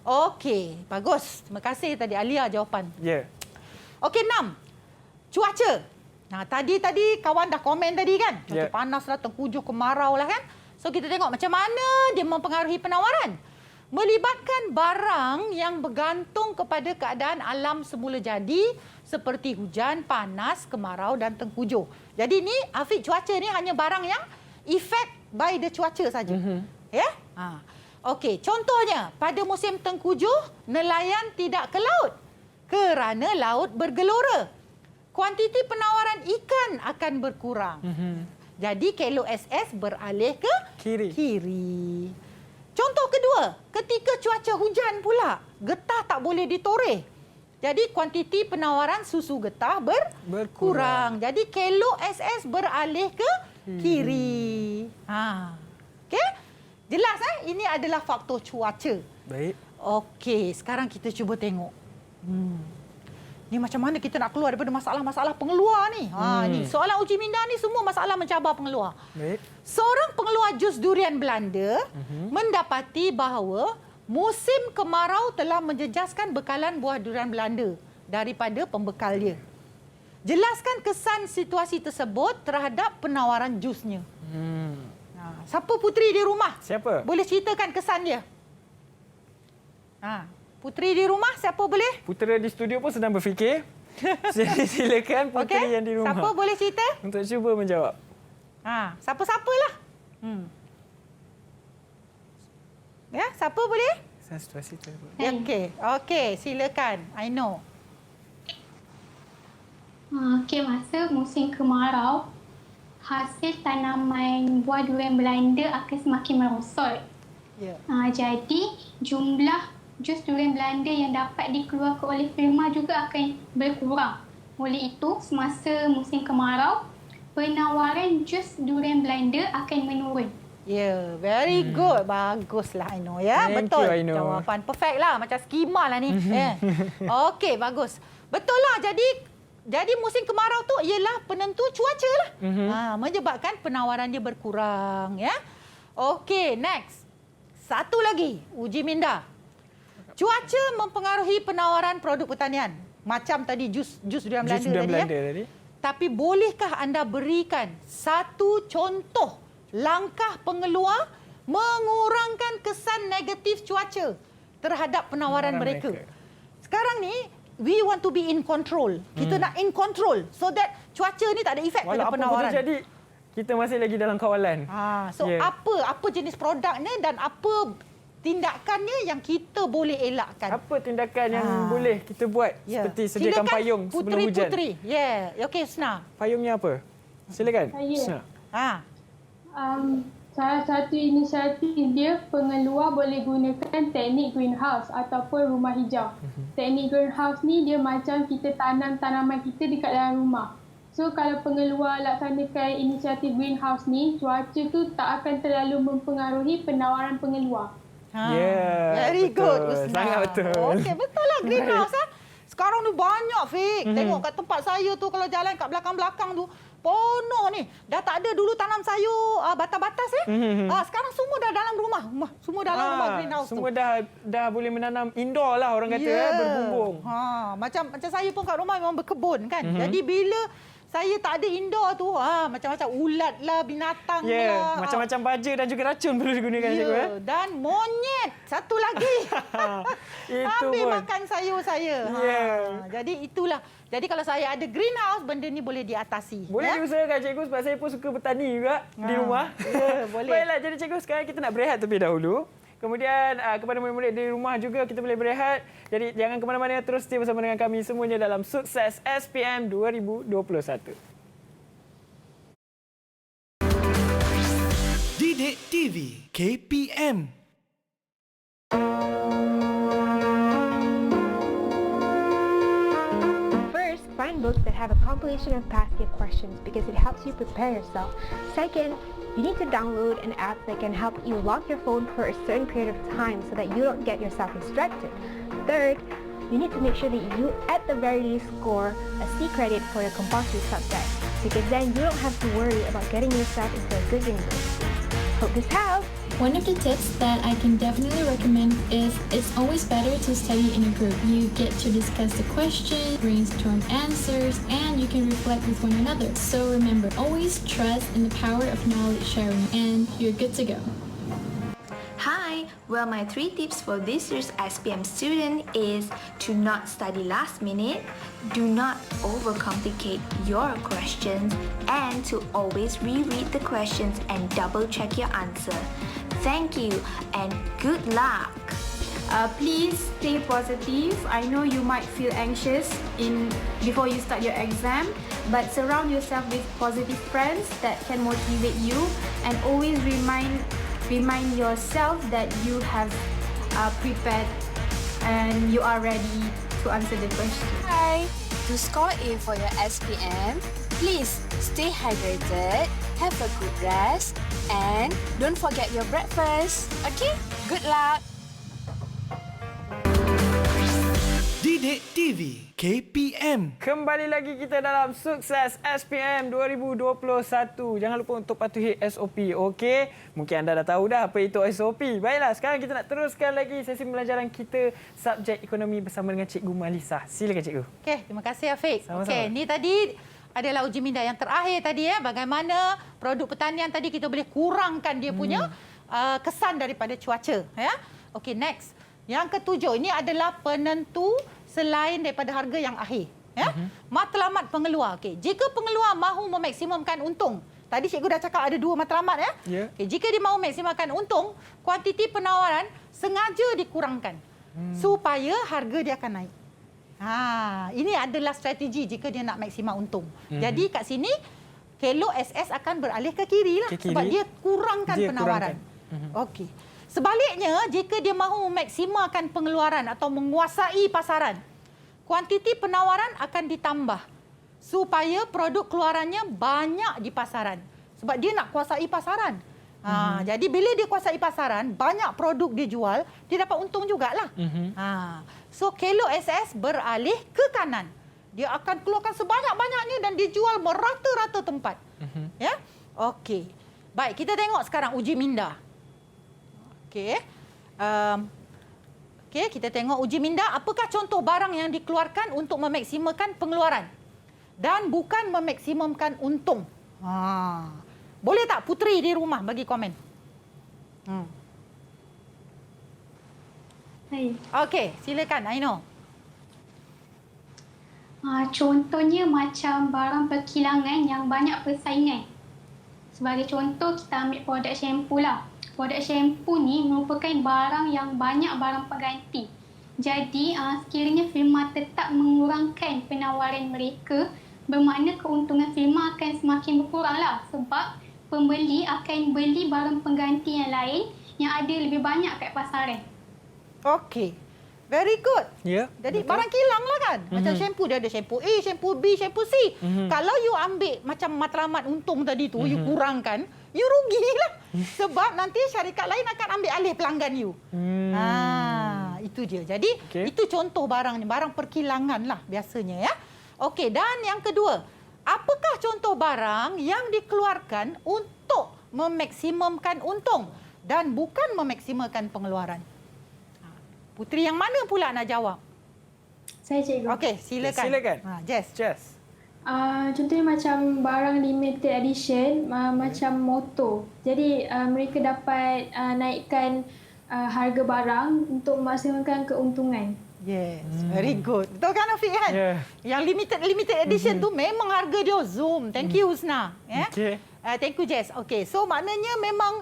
Okey, bagus. Terima kasih tadi Alia jawapan. Okey, 6. Cuaca. Nah, tadi kawan dah komen tadi kan. Cuaca panas lah, tengkujuh, kemarau lah kan. So kita tengok macam mana dia mempengaruhi penawaran. Melibatkan barang yang bergantung kepada keadaan alam semula jadi seperti hujan, panas, kemarau dan tengkujuh. Jadi ni Afiq, cuaca ni hanya barang yang effect by the cuaca saja. Okey, contohnya pada musim tengkujuh nelayan tidak ke laut kerana laut bergelora. Kuantiti penawaran ikan akan berkurang. Jadi kilo SS beralih ke kiri. Contoh kedua, ketika cuaca hujan pula, getah tak boleh ditoreh. Jadi kuantiti penawaran susu getah berkurang. Jadi kilo SS beralih ke kiri. Okey? Jelas Ini adalah faktor cuaca. Baik. Okey, sekarang kita cuba tengok. Ni macam mana kita nak keluar daripada masalah-masalah pengeluar ni? Ni soalan uji minda ni semua masalah mencabar pengeluar. Baik. Seorang pengeluar jus durian Belanda mendapati bahawa musim kemarau telah menjejaskan bekalan buah durian Belanda daripada pembekal dia. Jelaskan kesan situasi tersebut terhadap penawaran jusnya. Siapa puteri di rumah? Siapa? Boleh ceritakan kesan dia? Puteri di rumah, siapa boleh? Putera di studio pun sedang berfikir. Silakan puteri yang di rumah. Siapa boleh cerita? Untuk cuba menjawab. Siapa-siapalah. Siapa boleh? Saya situasi tu. Okey, silakan. I know. Okey, masa musim kemarau, hasil tanaman buah durian Belanda akan semakin merosot. Jadi, jumlah jus durian Belanda yang dapat dikeluarkan oleh firma juga akan berkurang. Oleh itu, semasa musim kemarau, penawaran jus durian Belanda akan menurun. Very good. Baguslah Aino Thank betul. you, Aino. Jawapan perfect lah, macam skema lah ni. Okey, bagus. Betul lah. Jadi musim kemarau tu ialah penentu cuaca lah. Menyebabkan penawaran dia berkurang Okey, next. Satu lagi, uji minda. Cuaca mempengaruhi penawaran produk pertanian. Macam tadi jus durian Belanda tadi. Tapi bolehkah anda berikan satu contoh langkah pengeluar mengurangkan kesan negatif cuaca terhadap penawaran mereka? Sekarang ni, we want to be in control. Kita nak in control so that cuaca ni tak ada efek pada penawaran. Walaupun jadi, kita masih lagi dalam kawalan. Apa jenis produknya dan apa tindakannya yang kita boleh elakkan? Apa tindakan yang boleh kita buat? Seperti sediakan payung sebelum hujan. Okey, Husna. Payungnya apa? Silakan. Saya. Salah satu inisiatif dia, pengeluar boleh gunakan teknik greenhouse ataupun rumah hijau. Teknik greenhouse ni dia macam kita tanam tanaman kita dekat dalam rumah. So kalau pengeluar laksanakan inisiatif greenhouse ni, cuaca tu tak akan terlalu mempengaruhi penawaran pengeluar. Very betul. good, Usna. Sangat betul. Okey, betul lah greenhouse. Sekarang ni banyak, Fik. Tengok kat tempat saya tu, kalau jalan kat belakang-belakang tu, penuh ni. Dah tak ada dulu tanam sayur batas-batas sekarang semua dah dalam rumah. Semua dalam rumah greenhouse semua tu. dah boleh menanam indoor lah orang kata berbumbung. Macam saya pun kat rumah memang berkebun kan. Jadi bila saya tak ada indoor tu, macam-macam ulat lah, binatang lah. Macam-macam baja dan juga racun perlu digunakan cikgu. Dan monyet satu lagi. Ambil makan sayur saya. Jadi itulah. Jadi kalau saya ada greenhouse, benda ni boleh diatasi. Boleh diusahakan cikgu sebab saya pun suka bertani juga di rumah. Boleh. Baiklah, jadi cikgu sekarang kita nak berehat terlebih dahulu. Kemudian kepada murid-murid di rumah juga kita boleh berehat. Jadi jangan ke mana-mana, terus stay bersama dengan kami semuanya dalam Sukses SPM 2021. Didik TV KPM. First, find books that have a compilation of past year questions because it helps you prepare yourself. Second, you need to download an app that can help you lock your phone for a certain period of time so that you don't get yourself distracted. Third, you need to make sure that you, at the very least, score a C credit for your compulsory subject because then you don't have to worry about getting yourself into a good university. Hope this helps! One of the tips that I can definitely recommend is it's always better to study in a group. You get to discuss the question, brainstorm answers, and you can reflect with one another. So remember, always trust in the power of knowledge sharing, and you're good to go. Hi, well, my 3 tips for this year's SPM student is to not study last minute, do not overcomplicate your questions, and to always reread the questions and double check your answer. Thank you and good luck. Please stay positive. I know you might feel anxious before you start your exam, but surround yourself with positive friends that can motivate you, and always remind yourself that you have prepared and you are ready to answer the question. Hi! To score A for your SPM, please stay hydrated, have a good rest, and don't forget your breakfast. Okay? Good luck! Didik TV KPM. Kembali lagi kita dalam Sukses SPM 2021. Jangan lupa untuk patuhi SOP, okey? Mungkin anda dah tahu dah apa itu SOP. Baiklah, sekarang kita nak teruskan lagi sesi pembelajaran kita subjek ekonomi bersama dengan Cikgu Malisa. Silakan Cikgu. Okey, terima kasih Afiq. Sama-sama. Okey, ni tadi adalah uji minda yang terakhir tadi bagaimana produk pertanian tadi kita boleh kurangkan dia punya kesan daripada cuaca ya. Okey, next. Yang ketujuh, ini adalah penentu selain daripada harga yang akhir. Ya? Matlamat pengeluar. Okey, jika pengeluar mahu memaksimumkan untung, tadi cikgu dah cakap ada 2 matlamat ya. Okey, jika dia mahu maksimalkan untung, kuantiti penawaran sengaja dikurangkan supaya harga dia akan naik. Ini adalah strategi jika dia nak maksimal untung. Jadi kat sini Kelo SS akan beralih ke kiri lah sebab dia kurangkan penawaran. Okey. Sebaliknya, jika dia mahu memaksimalkan pengeluaran atau menguasai pasaran, kuantiti penawaran akan ditambah supaya produk keluarannya banyak di pasaran. Sebab dia nak kuasai pasaran. Jadi bila dia kuasai pasaran, banyak produk dia jual, dia dapat untung jugalah. So Kelo SS beralih ke kanan. Dia akan keluarkan sebanyak-banyaknya dan dia jual merata-rata tempat. Ya? Okey. Baik, kita tengok sekarang uji minda. Okey. Kita tengok uji minda. Apakah contoh barang yang dikeluarkan untuk memaksimalkan pengeluaran dan bukan memaksimumkan untung? Boleh tak Putri di rumah bagi komen? Okey, silakan Aino. Contohnya macam barang perkilangan yang banyak persaingan. Sebagai contoh, kita ambil produk shampoo lah. Produk shampoo ni merupakan barang yang banyak barang pengganti. Jadi, sekiranya firma tetap mengurangkan penawaran mereka, bermakna keuntungan firma akan semakin berkurang lah. Sebab pembeli akan beli barang pengganti yang lain yang ada lebih banyak kat pasaran. Okey. Very good. Ya. Jadi barang kilang lah kan. Macam shampoo dia ada shampoo A, shampoo B, shampoo C. Kalau you ambil macam matlamat untung tadi tu, you kurangkan, you rugilah. Sebab nanti syarikat lain akan ambil alih pelanggan you. Itu dia. Jadi itu contoh barang ni, barang perkilangan lah biasanya ya. Okey, dan yang kedua, apakah contoh barang yang dikeluarkan untuk memaksimumkan untung dan bukan memaksimalkan pengeluaran? Puteri yang mana pula nak jawab? Saya cikgu. Okey, silakan. Silakan. Jess. Contohnya macam barang limited edition, macam motor. Jadi mereka dapat naikkan harga barang untuk memaksimalkan keuntungan. Yes, very good. Betul kan Afiq kan? Yeah. Yang limited edition tu memang harga dia zoom. Thank you Husna. Okay. Thank you Jess. Okey, so maknanya memang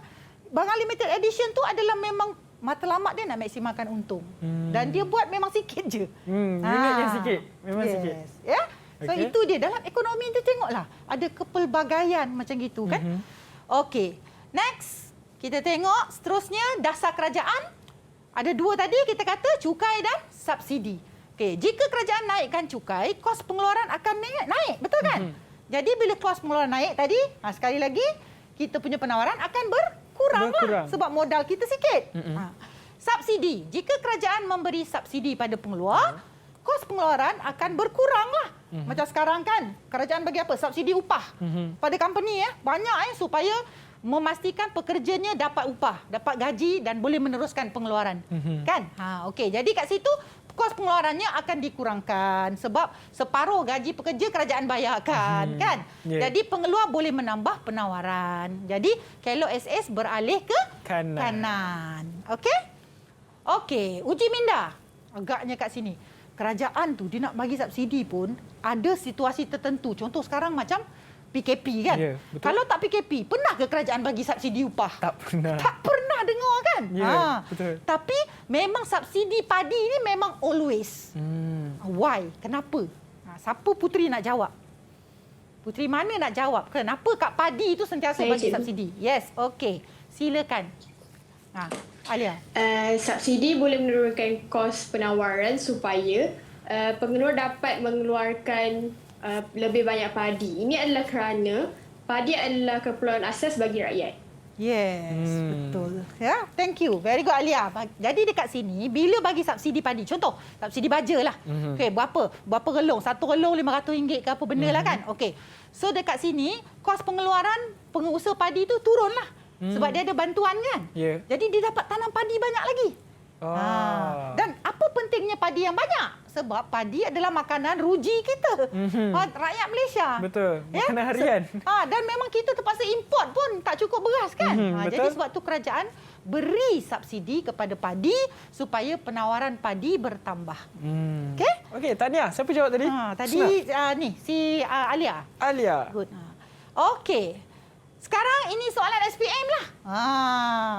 barang limited edition tu adalah memang matlamat dia nak maksimalkan untung. Dan dia buat memang sikit je. Unitnya sikit. Memang sikit. Ya? So itu dia. Dalam ekonomi tu tengoklah. Ada kepelbagaian macam gitu kan. Okey. Next. Kita tengok seterusnya dasar kerajaan. Ada dua tadi kita kata cukai dan subsidi. Okey, jika kerajaan naikkan cukai, kos pengeluaran akan naik. Betul kan? Jadi bila kos pengeluaran naik tadi, sekali lagi kita punya penawaran akan berkurang. Sebab modal kita sikit. Subsidi. Jika kerajaan memberi subsidi pada pengeluar, kos pengeluaran akan berkurang lah. Macam sekarang kan, kerajaan bagi apa? Subsidi upah pada company banyak supaya memastikan pekerjanya dapat upah, dapat gaji dan boleh meneruskan pengeluaran. Kan? Okey. Jadi kat situ kos pengeluarannya akan dikurangkan sebab separuh gaji pekerja kerajaan bayarkan, kan? Jadi pengeluar boleh menambah penawaran. Jadi Kellogg's SS beralih ke kanan. Okey? Okey, uji minda. Agaknya kat sini. Kerajaan tu dia nak bagi subsidi pun ada situasi tertentu. Contoh sekarang macam PKP kan? Ya, kalau tak PKP, pernah ke kerajaan bagi subsidi upah? Tak pernah. Tak pernah dengar kan? Ya, betul. Tapi memang subsidi padi ni memang always. Why? Kenapa? Siapa Puteri nak jawab? Puteri mana nak jawab? Kenapa kat padi tu sentiasa bagi subsidi? Yes, okey. Silakan. Alia. Subsidi boleh menurunkan kos penawaran supaya pengeluar dapat mengeluarkan lebih banyak padi. Ini adalah kerana padi adalah keperluan asas bagi rakyat. Yes, betul. Ya, thank you. Very good Alia. Jadi dekat sini bila bagi subsidi padi, contoh subsidi baja lah. Okey, berapa relung? Satu relung RM500 ke apa benda lah kan? Okey. So dekat sini kos pengeluaran pengusaha padi tu turunlah. Sebab dia ada bantuan kan? Yeah. Jadi dia dapat tanam padi banyak lagi. Dan apa pentingnya padi yang banyak? Sebab padi adalah makanan ruji kita. Rakyat Malaysia. Betul. Makanan harian. Dan memang kita terpaksa import pun tak cukup beras kan? Jadi sebab tu kerajaan beri subsidi kepada padi supaya penawaran padi bertambah. Okey? Okey, Tania, siapa jawab tadi? Tadi ni si Alia. Alia. Good. Okey. Sekarang ini soalan SPM lah.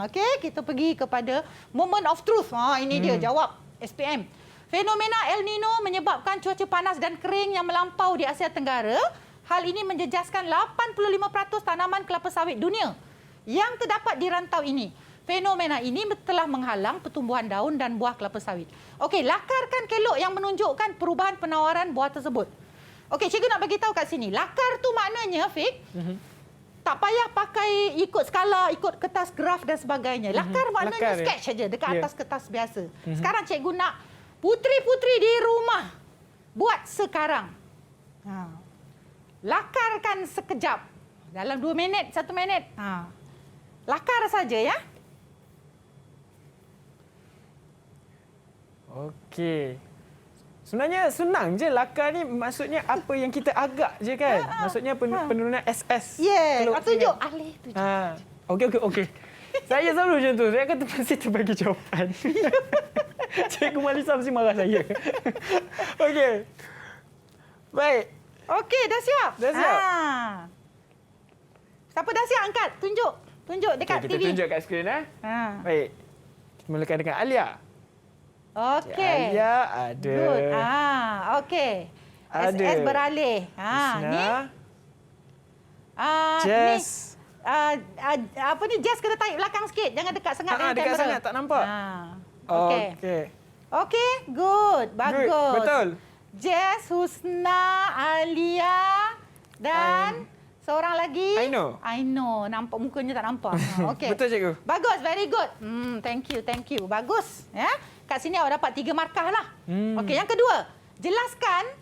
Okey, kita pergi kepada moment of truth. Ini dia jawab SPM. Fenomena El Nino menyebabkan cuaca panas dan kering yang melampau di Asia Tenggara. Hal ini menjejaskan 85% tanaman kelapa sawit dunia yang terdapat di rantau ini. Fenomena ini telah menghalang pertumbuhan daun dan buah kelapa sawit. Okey, lakarkan Kellogg yang menunjukkan perubahan penawaran buah tersebut. Okey, cikgu nak bagi tahu kat sini. Lakar tu maknanya, Fik, tak payah pakai ikut skala, ikut kertas graf dan sebagainya. Lakar maknanya sketch saja dekat atas kertas biasa. Sekarang cikgu nak puteri-puteri di rumah buat sekarang. Lakarkan sekejap. Dalam 2 minit, 1 minit. Lakar saja ya. Okey. Sebenarnya senang je lakar ni, maksudnya apa yang kita agak je kan. Maksudnya penurunan SS. Yes, tunjuk alih tunjuk. Okey. Saya selalu macam tu. Saya akan terpaksa terbagi jawapan. Cikgu Malisa mesti marah saya. Okey. Baik. Okey, dah siap? Dah siap. Siapa dah siap angkat? Tunjuk dekat TV. Kita tunjuk kat skrin Baik. Kita mulakan dengan Alia. Okey. Alia ada. Good. Okey. SS beralih. Husna. Ni. Jess. apa ni, Jess kena tarik belakang sikit. Jangan dekat sangat dengan dekat kamera. sangat, tak nampak. Okey. Okey, good. Bagus. Good. Betul. Jess, Husna, Alia dan seorang lagi. I know. Nampak mukanya tak nampak. Okey. Betul, cikgu. Bagus, very good. Thank you. Bagus. Ya. Kat sini awak dapat 3 markah lah. Okey, yang kedua. Jelaskan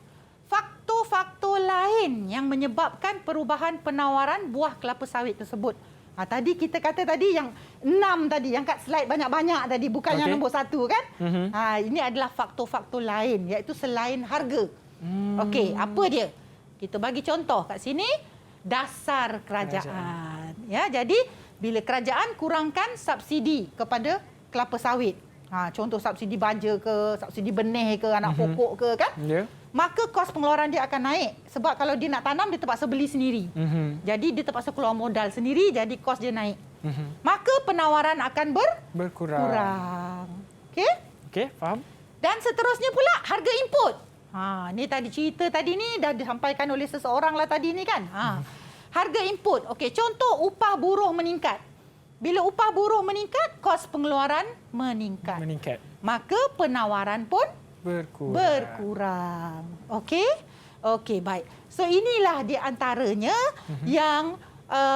faktor-faktor lain yang menyebabkan perubahan penawaran buah kelapa sawit tersebut. Tadi kita kata tadi yang 6 tadi, yang kat slide banyak-banyak tadi, bukan yang nombor 1 kan? Ini adalah faktor-faktor lain, iaitu selain harga. Okey, apa dia? Kita bagi contoh kat sini, dasar kerajaan. Ya, jadi bila kerajaan kurangkan subsidi kepada kelapa sawit. Contoh subsidi baja ke, subsidi benih ke, anak pokok ke kan? Maka kos pengeluaran dia akan naik. Sebab kalau dia nak tanam, dia terpaksa beli sendiri. Jadi dia terpaksa keluar modal sendiri, jadi kos dia naik. Maka penawaran akan berkurang. Okey, faham. Dan seterusnya pula harga input. Ni tadi cerita tadi ni dah disampaikan oleh seseorang lah tadi ni kan. Harga input. Okey, contoh upah buruh meningkat. Bila upah buruh meningkat, kos pengeluaran meningkat. Maka penawaran pun berkurang. Okey, baik. So inilah di antaranya yang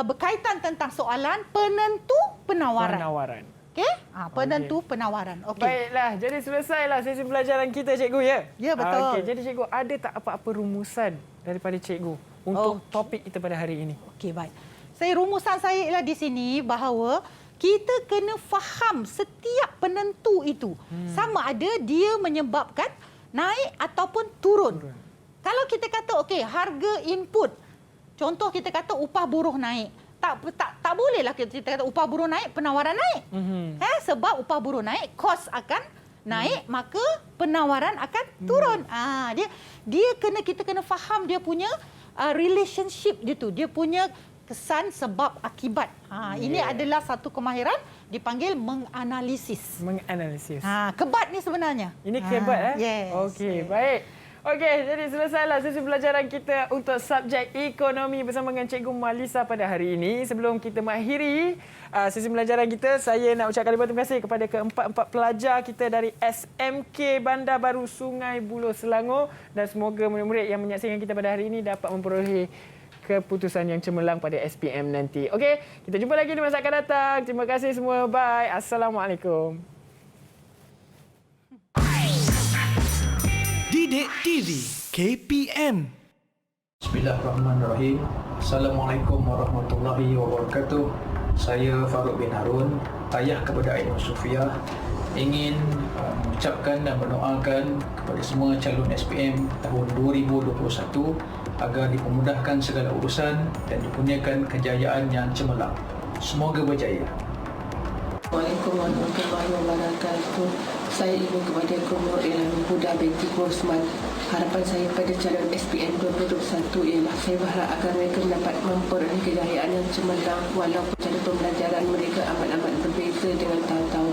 berkaitan tentang soalan penentu penawaran. Okey? Penentu penawaran. Okey. Baiklah, jadi selesailah sesi pelajaran kita, cikgu ya. Ya, betul. Okey, jadi cikgu ada tak apa-apa rumusan daripada cikgu untuk topik kita pada hari ini? Okey, baik. Rumusan saya ialah di sini bahawa kita kena faham setiap penentu itu. Sama ada dia menyebabkan naik ataupun turun. Kalau kita kata okey, harga input. Contoh kita kata upah buruh naik. Tak bolehlah kita kata upah buruh naik, penawaran naik. Sebab upah buruh naik, kos akan naik, maka penawaran akan turun. Kita kena faham dia punya relationship dia tu. Dia punya kesan sebab akibat. Ini adalah satu kemahiran dipanggil menganalisis. Kebat ni sebenarnya. Ini kebat Yes. Okey, baik. Okey, jadi selesailah sesi pelajaran kita untuk subjek ekonomi bersama dengan Cikgu Malisa pada hari ini. Sebelum kita mengakhiri sesi pelajaran kita, saya nak ucapkan terima kasih kepada keempat-empat pelajar kita dari SMK Bandar Baru Sungai Buloh, Selangor, dan semoga murid-murid yang menyaksikan kita pada hari ini dapat memperoleh keputusan yang cemerlang pada SPM nanti. Okey, kita jumpa lagi di masa akan datang. Terima kasih semua. Bye. Assalamualaikum. Didik TV KPM. Bismillahirrahmanirrahim. Assalamualaikum warahmatullahi wabarakatuh. Saya Farouk bin Harun, ayah kepada Ainul Sufiah, ingin mengucapkan dan mendoakan kepada semua calon SPM tahun 2021 agar dipermudahkan segala urusan dan dikurniakan kejayaan yang cemerlang. Semoga berjaya. Assalamualaikum warahmatullahi wabarakatuh. Saya ibu kepada Gubernur Ilham Huda binti Kursman. Harapan saya pada calon SPM 2021 ialah saya berharap agar mereka dapat memperoleh kejayaan yang cemerlang walaupun cara pembelajaran mereka amat-amat berbeza dengan tahun-tahun